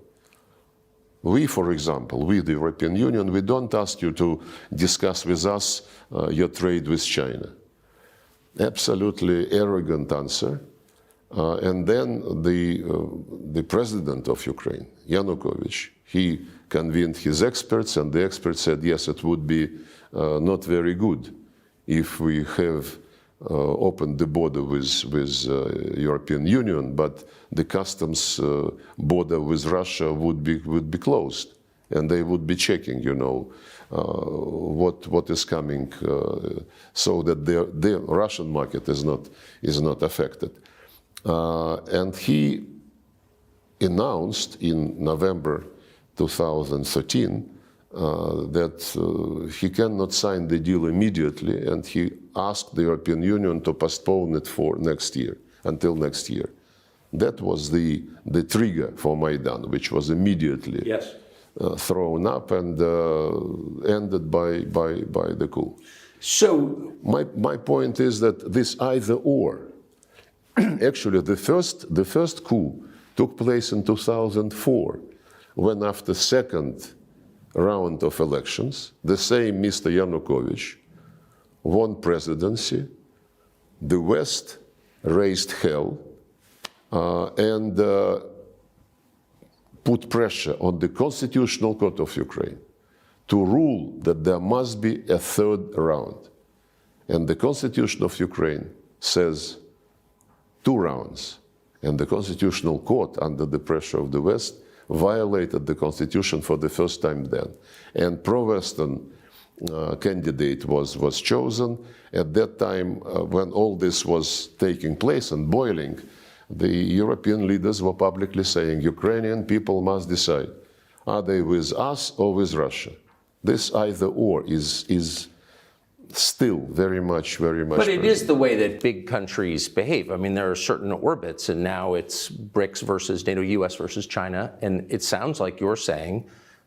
We, for example, we, the European Union, we don't ask you to discuss with us your trade with China. Absolutely arrogant answer. And then the president of Ukraine, Yanukovych, he convened his experts, and the experts said, yes, it would be not very good if we have opened the border with European Union, but the customs border with Russia would be closed, and they would be checking, you know, what is coming, so that the Russian market is not affected. And he announced in November 2013 that he cannot sign the deal immediately, and he asked the European Union to postpone it for next year, until next year. That was the trigger for Maidan, which was immediately thrown up and ended by the coup. So my point is that this either or. Actually, the first coup took place in 2004, when after second round of elections, the same Mr. Yanukovych won presidency, the West raised hell, and put pressure on the Constitutional Court of Ukraine to rule that there must be a third round. And the Constitution of Ukraine says 2 rounds. And the Constitutional Court, under the pressure of the West, violated the Constitution for the first time then. And pro-Western candidate was chosen. At that time, when all this was taking place and boiling, the European leaders were publicly saying, Ukrainian people must decide, are they with us or with Russia? This either or is still very much But it is the way that big countries behave. I mean, there are certain orbits, and now it's BRICS versus NATO, US versus China, and it sounds like you're saying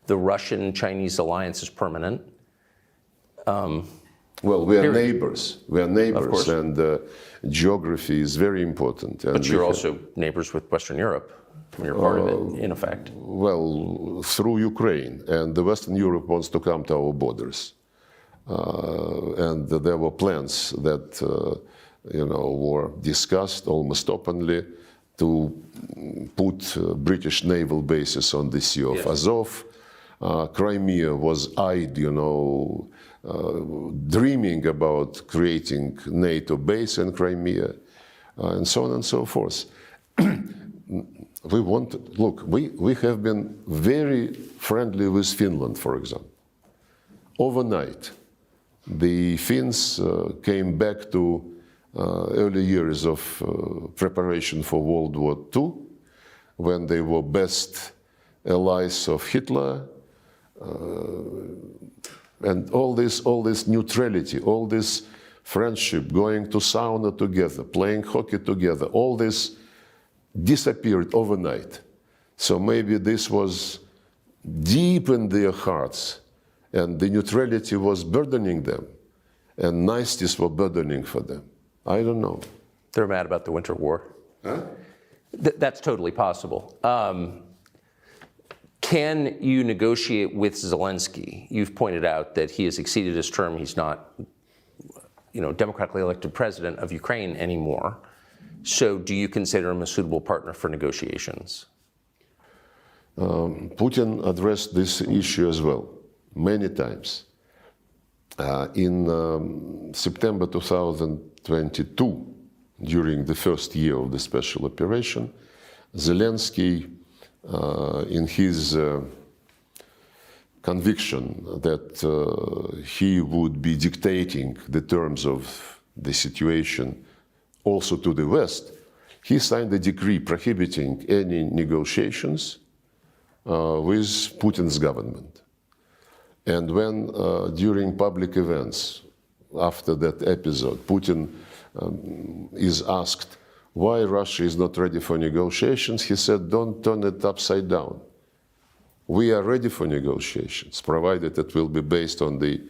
the Russian-Chinese alliance is permanent. Well, we are neighbors. We are neighbors, and geography is very important. And but you're also neighbors with Western Europe. You're part of it, in effect. Well, through Ukraine, and the Western Europe wants to come to our borders. And there were plans that, you know, were discussed almost openly to put British naval bases on the Sea of Azov. Crimea was eyed, you know, dreaming about creating NATO base in Crimea, and so on and so forth. We want, look, we have been very friendly with Finland, for example. Overnight, the Finns came back to early years of preparation for World War II, when they were best allies of Hitler, and all this neutrality, all this friendship, going to sauna together, playing hockey together, all this disappeared overnight. So maybe this was deep in their hearts, and the neutrality was burdening them, and niceties were burdening for them. I don't know. They're mad about the Winter War. Huh? That's totally possible. Can you negotiate with Zelensky? You've pointed out that he has exceeded his term. He's not, you know, democratically elected president of Ukraine anymore. So do you consider him a suitable partner for negotiations? Putin addressed this issue as well, many times. In September 2022, during the first year of the special operation, Zelensky, in his conviction that he would be dictating the terms of the situation also to the West, he signed a decree prohibiting any negotiations with Putin's government. And when, during public events, after that episode, Putin is asked why Russia is not ready for negotiations, he said, don't turn it upside down. we are ready for negotiations, provided it will be based on the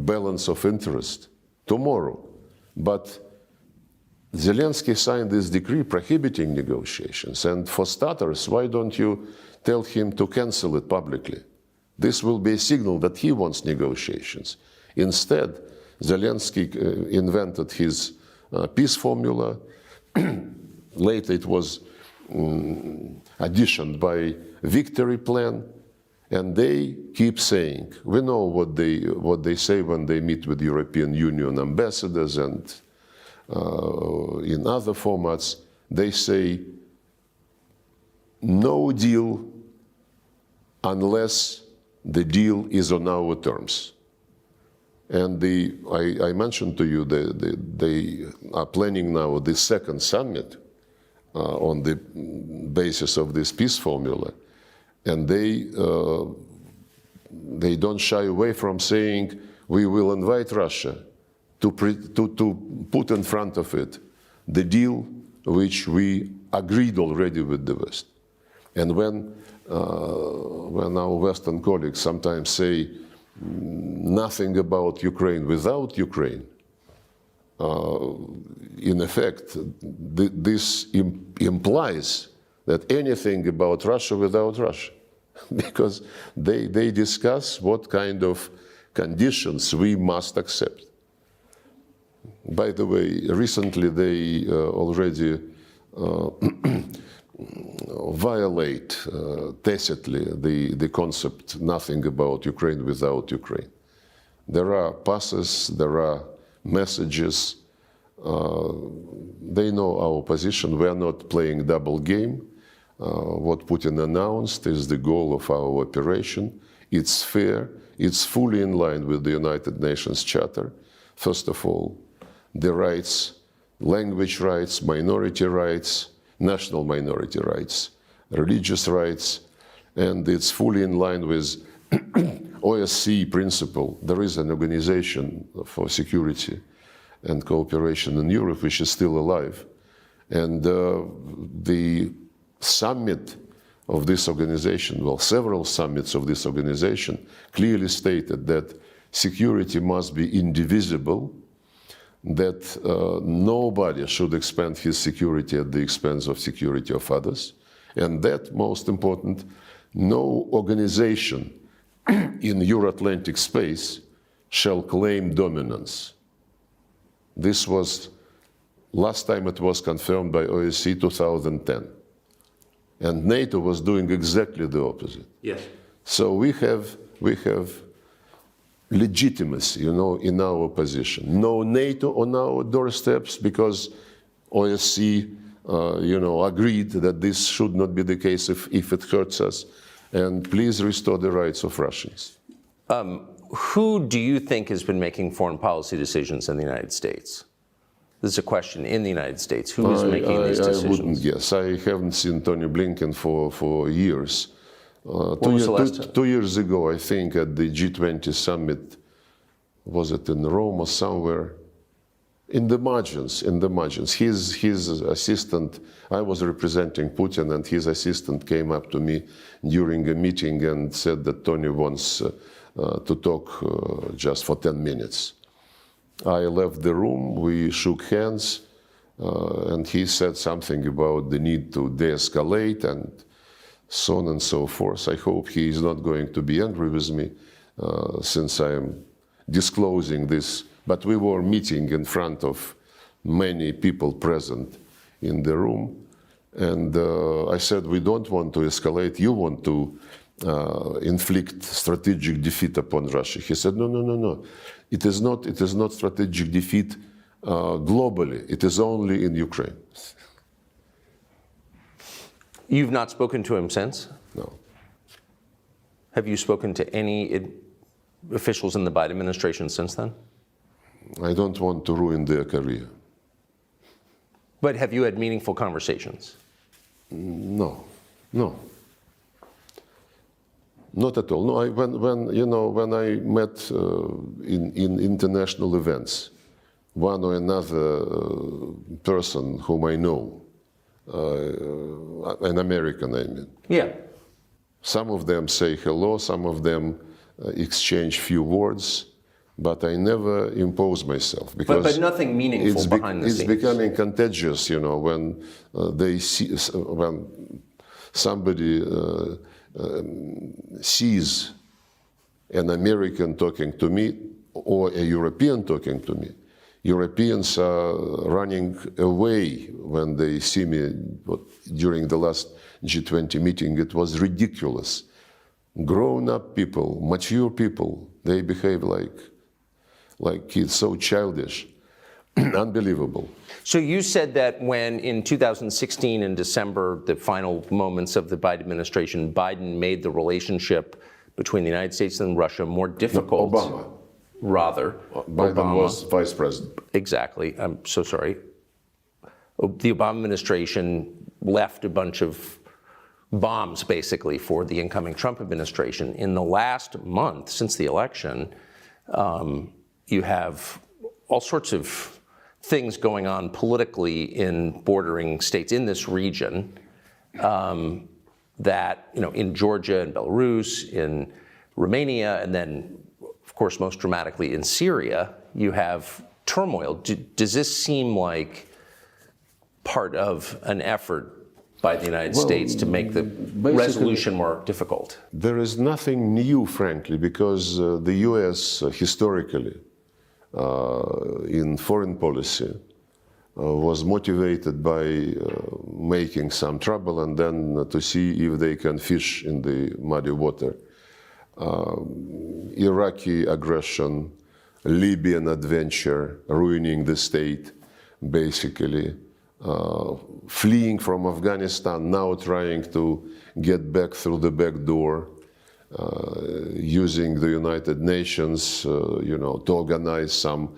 balance of interest tomorrow. But Zelensky signed this decree prohibiting negotiations. And for starters, why don't you tell him to cancel it publicly? This will be a signal that he wants negotiations. Instead, Zelensky invented his peace formula. Later it was additioned by victory plan. And they keep saying, we know what they say when they meet with European Union ambassadors and in other formats. They say, no deal unless the deal is on our terms. And I mentioned to you they are planning now the second summit on the basis of this peace formula. And they don't shy away from saying, we will invite Russia to put in front of it the deal which we agreed already with the West. And when our Western colleagues sometimes say nothing about Ukraine without Ukraine, in effect, this implies that anything about Russia without Russia, because they discuss what kind of conditions we must accept. By the way, recently they already violate tacitly the concept nothing about Ukraine without Ukraine. There are passes, there are messages. They know our position. We are not playing double game. What Putin announced is the goal of our operation. It's fair. It's fully in line with the United Nations Charter. First of all, the rights, language rights, minority rights, national minority rights, religious rights, and it's fully in line with OSCE principle. There is an organization for security and cooperation in Europe which is still alive. And the summit of this organization, well, several summits of this organization clearly stated that security must be indivisible, that nobody should expand his security at the expense of security of others, and that, most important, no organization in Euro-Atlantic space shall claim dominance. This was, last time it was confirmed by OSCE 2010. And NATO was doing exactly the opposite. Yes. So we have legitimacy, you know, in our position. No NATO on our doorsteps because OSCE, agreed that this should not be the case if it hurts us. And please restore the rights of Russians. Who do you think has been making foreign policy decisions in the United States? This is a question in the United States. Who is making these decisions? I wouldn't guess. I haven't seen Tony Blinken for years. When was the last time? 2 years ago, I think, at the G20 summit, was it in Rome or somewhere? In the margins. His assistant, I was representing Putin, and his assistant came up to me during a meeting and said that Tony wants to talk just for 10 minutes. I left the room, we shook hands, and he said something about the need to de-escalate and so on and so forth. I hope he is not going to be angry with me since I am disclosing this. But we were meeting in front of many people present in the room. And I said, we don't want to escalate. You want to inflict strategic defeat upon Russia. He said, no. It is not strategic defeat globally. It is only in Ukraine. You've not spoken to him since? No. Have you spoken to any officials in the Biden administration since then? I don't want to ruin their career. But have you had meaningful conversations? No. Not at all. No, when I met in international events, one or another person whom I know, an American, I mean. Yeah. Some of them say hello, some of them exchange few words, but I never impose myself because But nothing meaningful behind the it's scenes. becoming contagious, when they see when somebody sees an American talking to me or a European talking to me. Europeans are running away when they see me. During the last G20 meeting, it was ridiculous. Grown-up people, mature people, they behave like kids, so childish, unbelievable. So you said that when in 2016 in December, the final moments of the Biden administration, Biden made the relationship between the United States and Russia more difficult. Obama. Rather. Biden Obama. was vice president. Exactly. I'm so sorry. The Obama administration left a bunch of bombs, basically, for the incoming Trump administration. In the last month, since the election, you have all sorts of things going on politically in bordering states in this region that, in Georgia and Belarus, in Romania, and then, of course, most dramatically in Syria, you have turmoil. Does this seem like part of an effort by the United States to make the resolution more difficult? There is nothing new, frankly, because the U.S. Historically, in foreign policy, was motivated by making some trouble and then to see if they can fish in the muddy water. Iraqi aggression, Libyan adventure, ruining the state, basically. Fleeing from Afghanistan, now trying to get back through the back door, using the United Nations, to organize some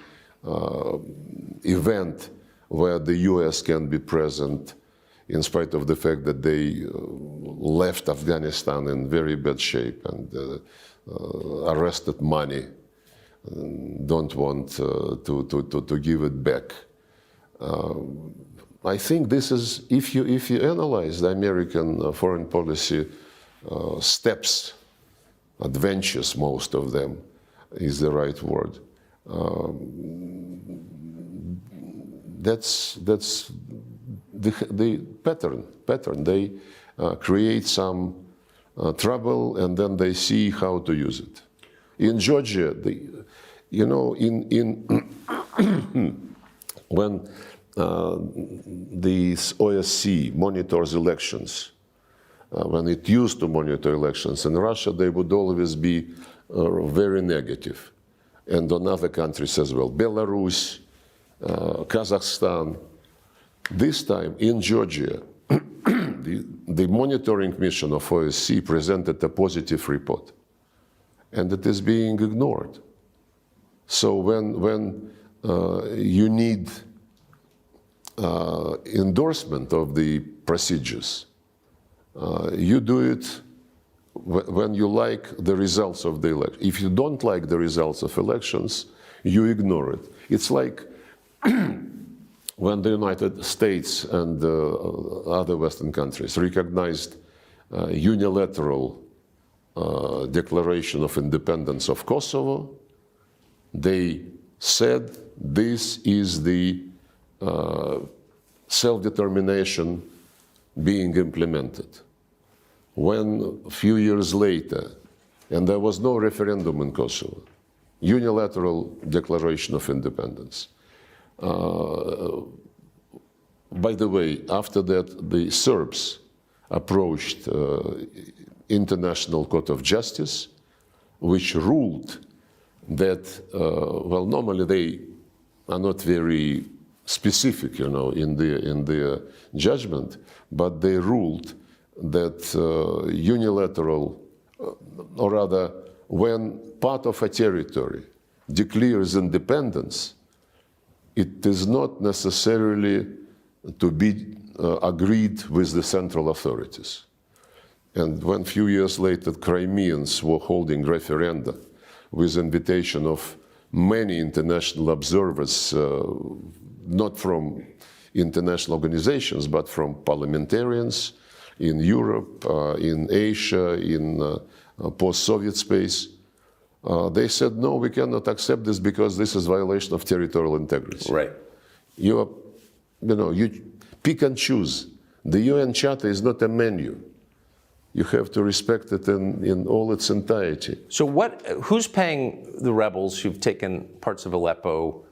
event where the US can be present, in spite of the fact that they left Afghanistan in very bad shape and arrested money, don't want to give it back. I think this is, if you analyze the American foreign policy steps, adventures, most of them is the right word. That's the pattern. They create some trouble and then they see how to use it. In Georgia, when the OSCE monitors elections, when it used to monitor elections in Russia, they would always be very negative, and on other countries as well, Belarus, Kazakhstan. This time in Georgia, the monitoring mission of OSCE presented a positive report, and it is being ignored. So when you need endorsement of the procedures, you do it when you like the results of the election. If you don't like the results of elections, you ignore it. It's like when the United States and other Western countries recognized unilateral declaration of independence of Kosovo, they said this is the self-determination being implemented. When a few years later, and there was no referendum in Kosovo, unilateral declaration of independence. By the way, after that, the Serbs approached International Court of Justice, which ruled that, normally they are not very specific, in their judgment, but they ruled that unilateral, or rather, when part of a territory declares independence, it is not necessarily to be agreed with the central authorities. And when a few years later, Crimeans were holding referenda with invitation of many international observers, not from international organizations, but from parliamentarians in Europe, in Asia, in post-Soviet space. They said, no, we cannot accept this because this is violation of territorial integrity. Right. You pick and choose. The UN Charter is not a menu. You have to respect it in all its entirety. So who's paying the rebels who've taken parts of Aleppo?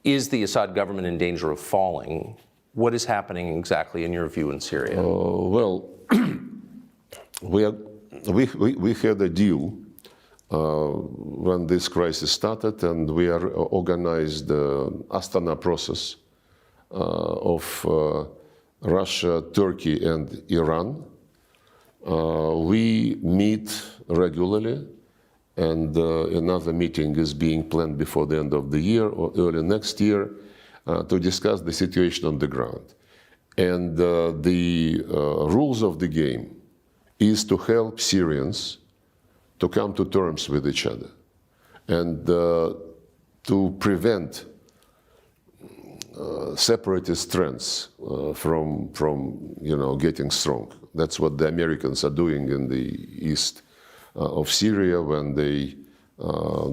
Is the Assad government in danger of falling? What is happening exactly in your view in Syria? Well, we had a deal when this crisis started, and we are organized the Astana process of Russia, Turkey, and Iran. We meet regularly, and another meeting is being planned before the end of the year or early next year to discuss the situation on the ground. And the rules of the game is to help Syrians to come to terms with each other and to prevent separatist trends from getting strong. That's what the Americans are doing in the east of Syria when they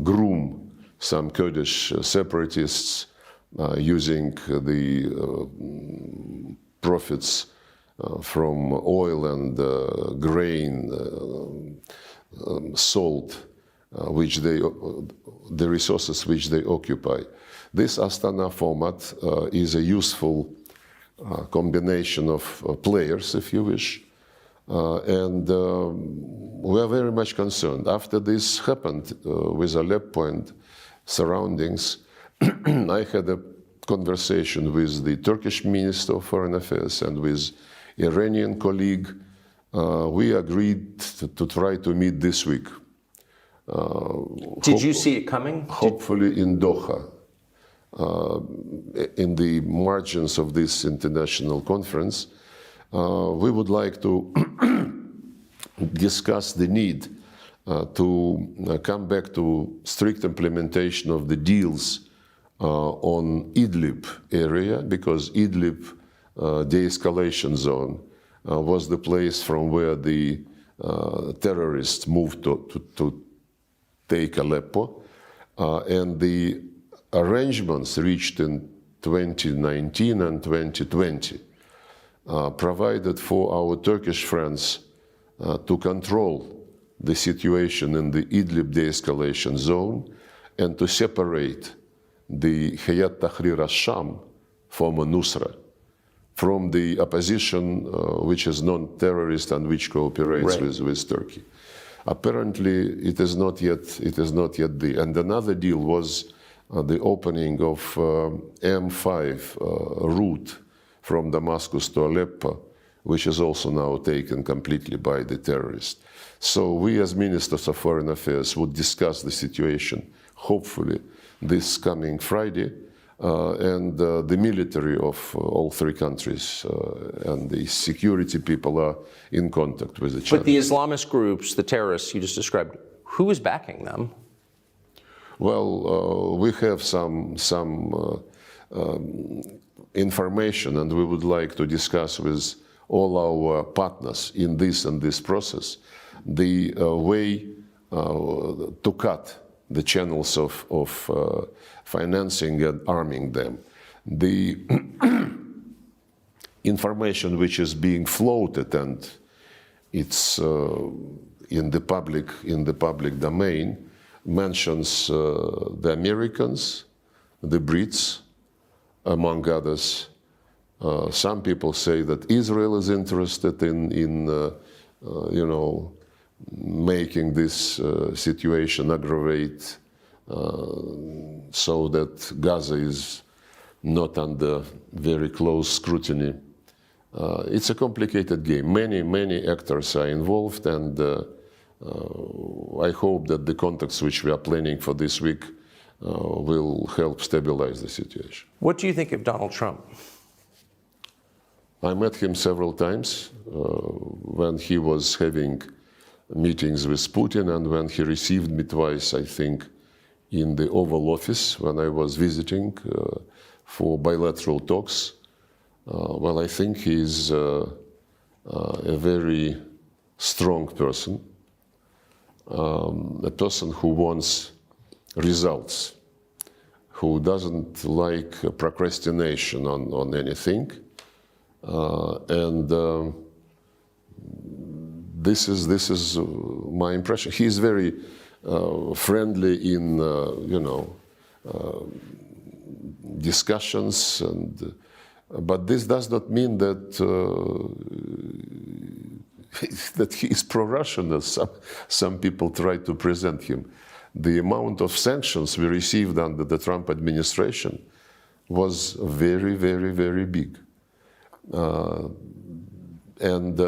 groom some Kurdish separatists using the profits from oil and grain, salt, the resources which they occupy. This Astana format is a useful combination of players, if you wish, and we are very much concerned. After this happened with Aleppo and surroundings, I had a conversation with the Turkish Minister of Foreign Affairs and with Iranian colleague. We agreed to try to meet this week. Did you see it coming? Hopefully in Doha, in the margins of this international conference. We would like to discuss the need to come back to strict implementation of the deals on Idlib area, because Idlib de-escalation zone was the place from where the terrorists moved to take Aleppo, and the arrangements reached in 2019 and 2020 provided for our Turkish friends to control the situation in the Idlib de-escalation zone and to separate the Hayat Tahrir al-Sham, former Nusra, from the opposition which is non-terrorist and which cooperates with Turkey. Apparently, it is not yet the. And another deal was the opening of M5 route from Damascus to Aleppo, which is also now taken completely by the terrorists. So we as Ministers of Foreign Affairs would discuss the situation, hopefully, this coming Friday, and the military of all three countries and the security people are in contact with each other. But the Islamist groups, the terrorists you just described, who is backing them? Well, we have some information, and we would like to discuss with all our partners in this process the way to cut the channels of financing and arming them. The information which is being floated, and it's in the public domain, mentions the Americans, the Brits, among others. Some people say that Israel is interested in making this situation aggravate so that Gaza is not under very close scrutiny. It's a complicated game. Many actors are involved, and I hope that the contacts which we are planning for this week will help stabilize the situation. What do you think of Donald Trump? I met him several times when he was having meetings with Putin, and when he received me twice, I think, in the Oval Office when I was visiting for bilateral talks. Well, I think he's a very strong person, a person who wants results, who doesn't like procrastination on anything, and this is my impression. He is very friendly in discussions, but this does not mean that that he is pro-Russian, as some people try to present him. The amount of sanctions we received under the Trump administration was very, very, very big. And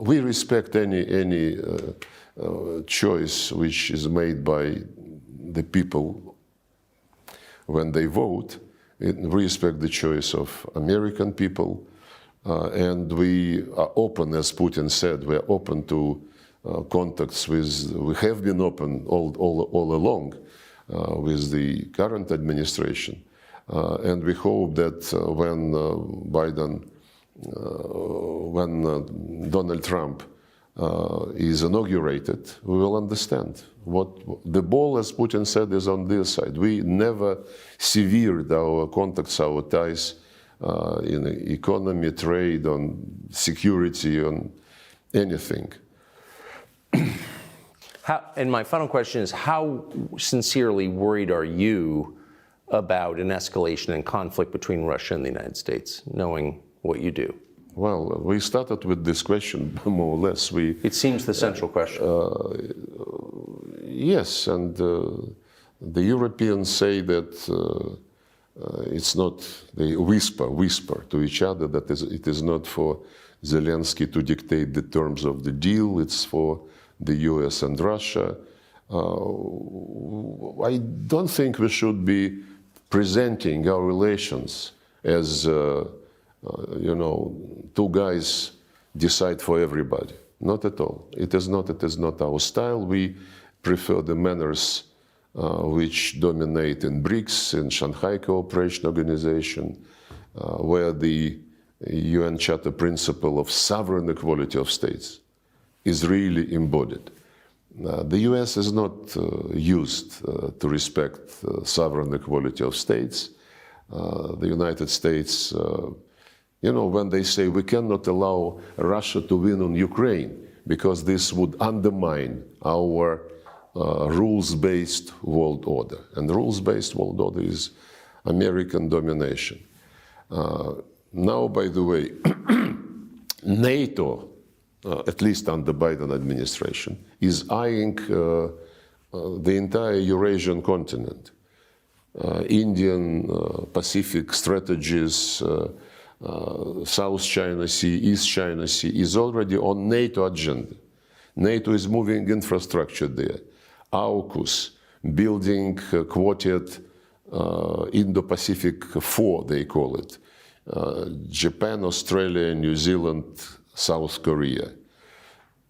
we respect any choice which is made by the people when they vote. We respect the choice of American people, and we are open, as Putin said, we are open to contacts with, we have been open all along with the current administration. And we hope that when Donald Trump is inaugurated, we will understand what the ball, as Putin said, is on their side. We never severed our contacts, our ties in economy, trade, on security, on anything. And my final question is, how sincerely worried are you about an escalation in conflict between Russia and the United States, knowing what you do? Well, we started with this question, more or less. It seems the central question. Yes, and the Europeans say that it's not, they whisper to each other that it is not for Zelensky to dictate the terms of the deal, it's for the US and Russia. I don't think we should be presenting our relations as, two guys decide for everybody. Not at all. It is not our style. We prefer the manners which dominate in BRICS, in Shanghai Cooperation Organization, where the UN Charter principle of sovereign equality of states is really embodied. The US is not used to respect sovereign equality of states. The United States, when they say we cannot allow Russia to win on Ukraine because this would undermine our rules-based world order. And rules-based world order is American domination. Now, by the way, NATO, at least under Biden administration, is eyeing the entire Eurasian continent. Indian, Pacific strategies, South China Sea, East China Sea is already on NATO agenda. NATO is moving infrastructure there. AUKUS, building Quartet Indo-Pacific 4, they call it. Japan, Australia, New Zealand, South Korea.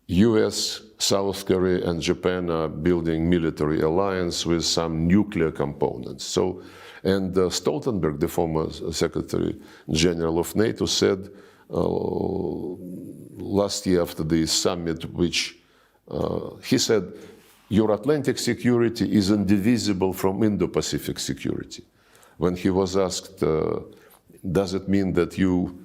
US, South Korea, and Japan are building military alliance with some nuclear components. So, and Stoltenberg, the former Secretary General of NATO, said last year after the summit, which he said, your Atlantic security is indivisible from Indo-Pacific security. When he was asked, does it mean that you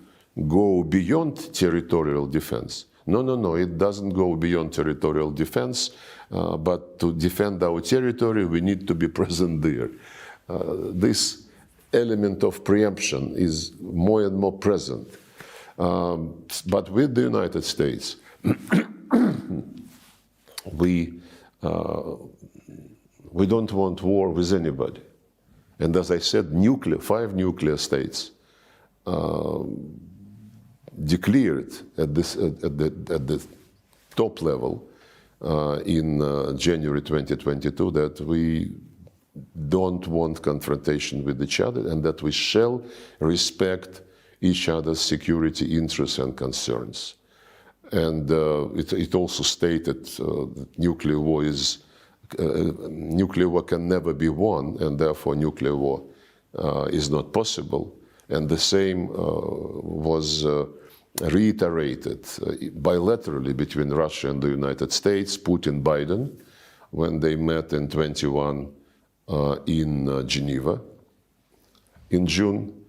go beyond territorial defense? No, it doesn't go beyond territorial defense, but to defend our territory, we need to be present there. This element of preemption is more and more present. But with the United States, we don't want war with anybody. And as I said, 5 nuclear states declared at the top level in January 2022 that we don't want confrontation with each other and that we shall respect each other's security interests and concerns. And it also stated that nuclear war can never be won, and therefore nuclear war is not possible. And the same was reiterated bilaterally between Russia and the United States, Putin, Biden, when they met in 21 in Geneva in June.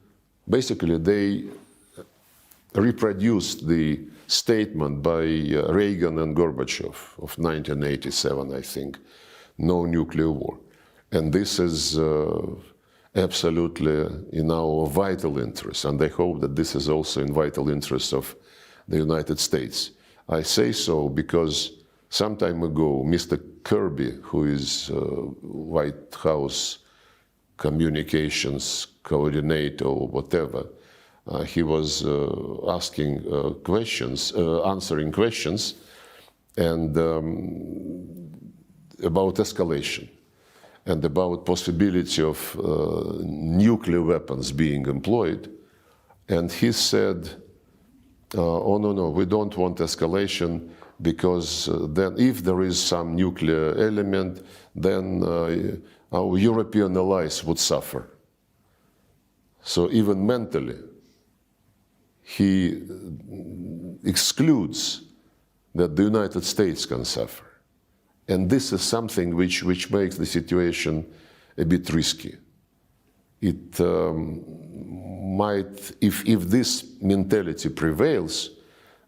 Basically, they reproduced the statement by Reagan and Gorbachev of 1987, I think, no nuclear war. And this is absolutely in our vital interest, and I hope that this is also in vital interest of the United States. I say so because some time ago, Mr. Kirby, who is White House communications coordinator or whatever, he was asking questions, answering questions, and about escalation and about possibility of nuclear weapons being employed. And he said, oh, no, we don't want escalation, because then if there is some nuclear element, then our European allies would suffer. So even mentally, he excludes that the United States can suffer. And this is something which makes the situation a bit risky. It might, if this mentality prevails,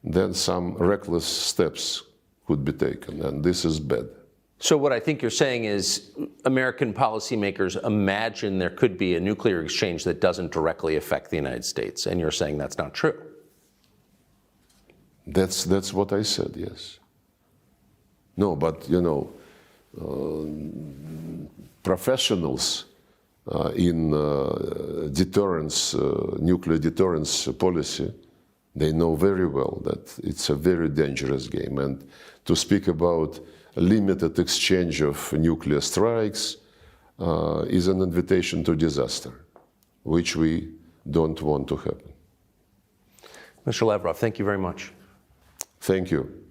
then some reckless steps could be taken, and this is bad. So what I think you're saying is American policymakers imagine there could be a nuclear exchange that doesn't directly affect the United States, and you're saying that's not true. That's what I said, yes. No, but you know, professionals in deterrence, nuclear deterrence policy, they know very well that it's a very dangerous game. And to speak about a limited exchange of nuclear strikes is an invitation to disaster, which we don't want to happen. Mr. Lavrov, thank you very much. Thank you.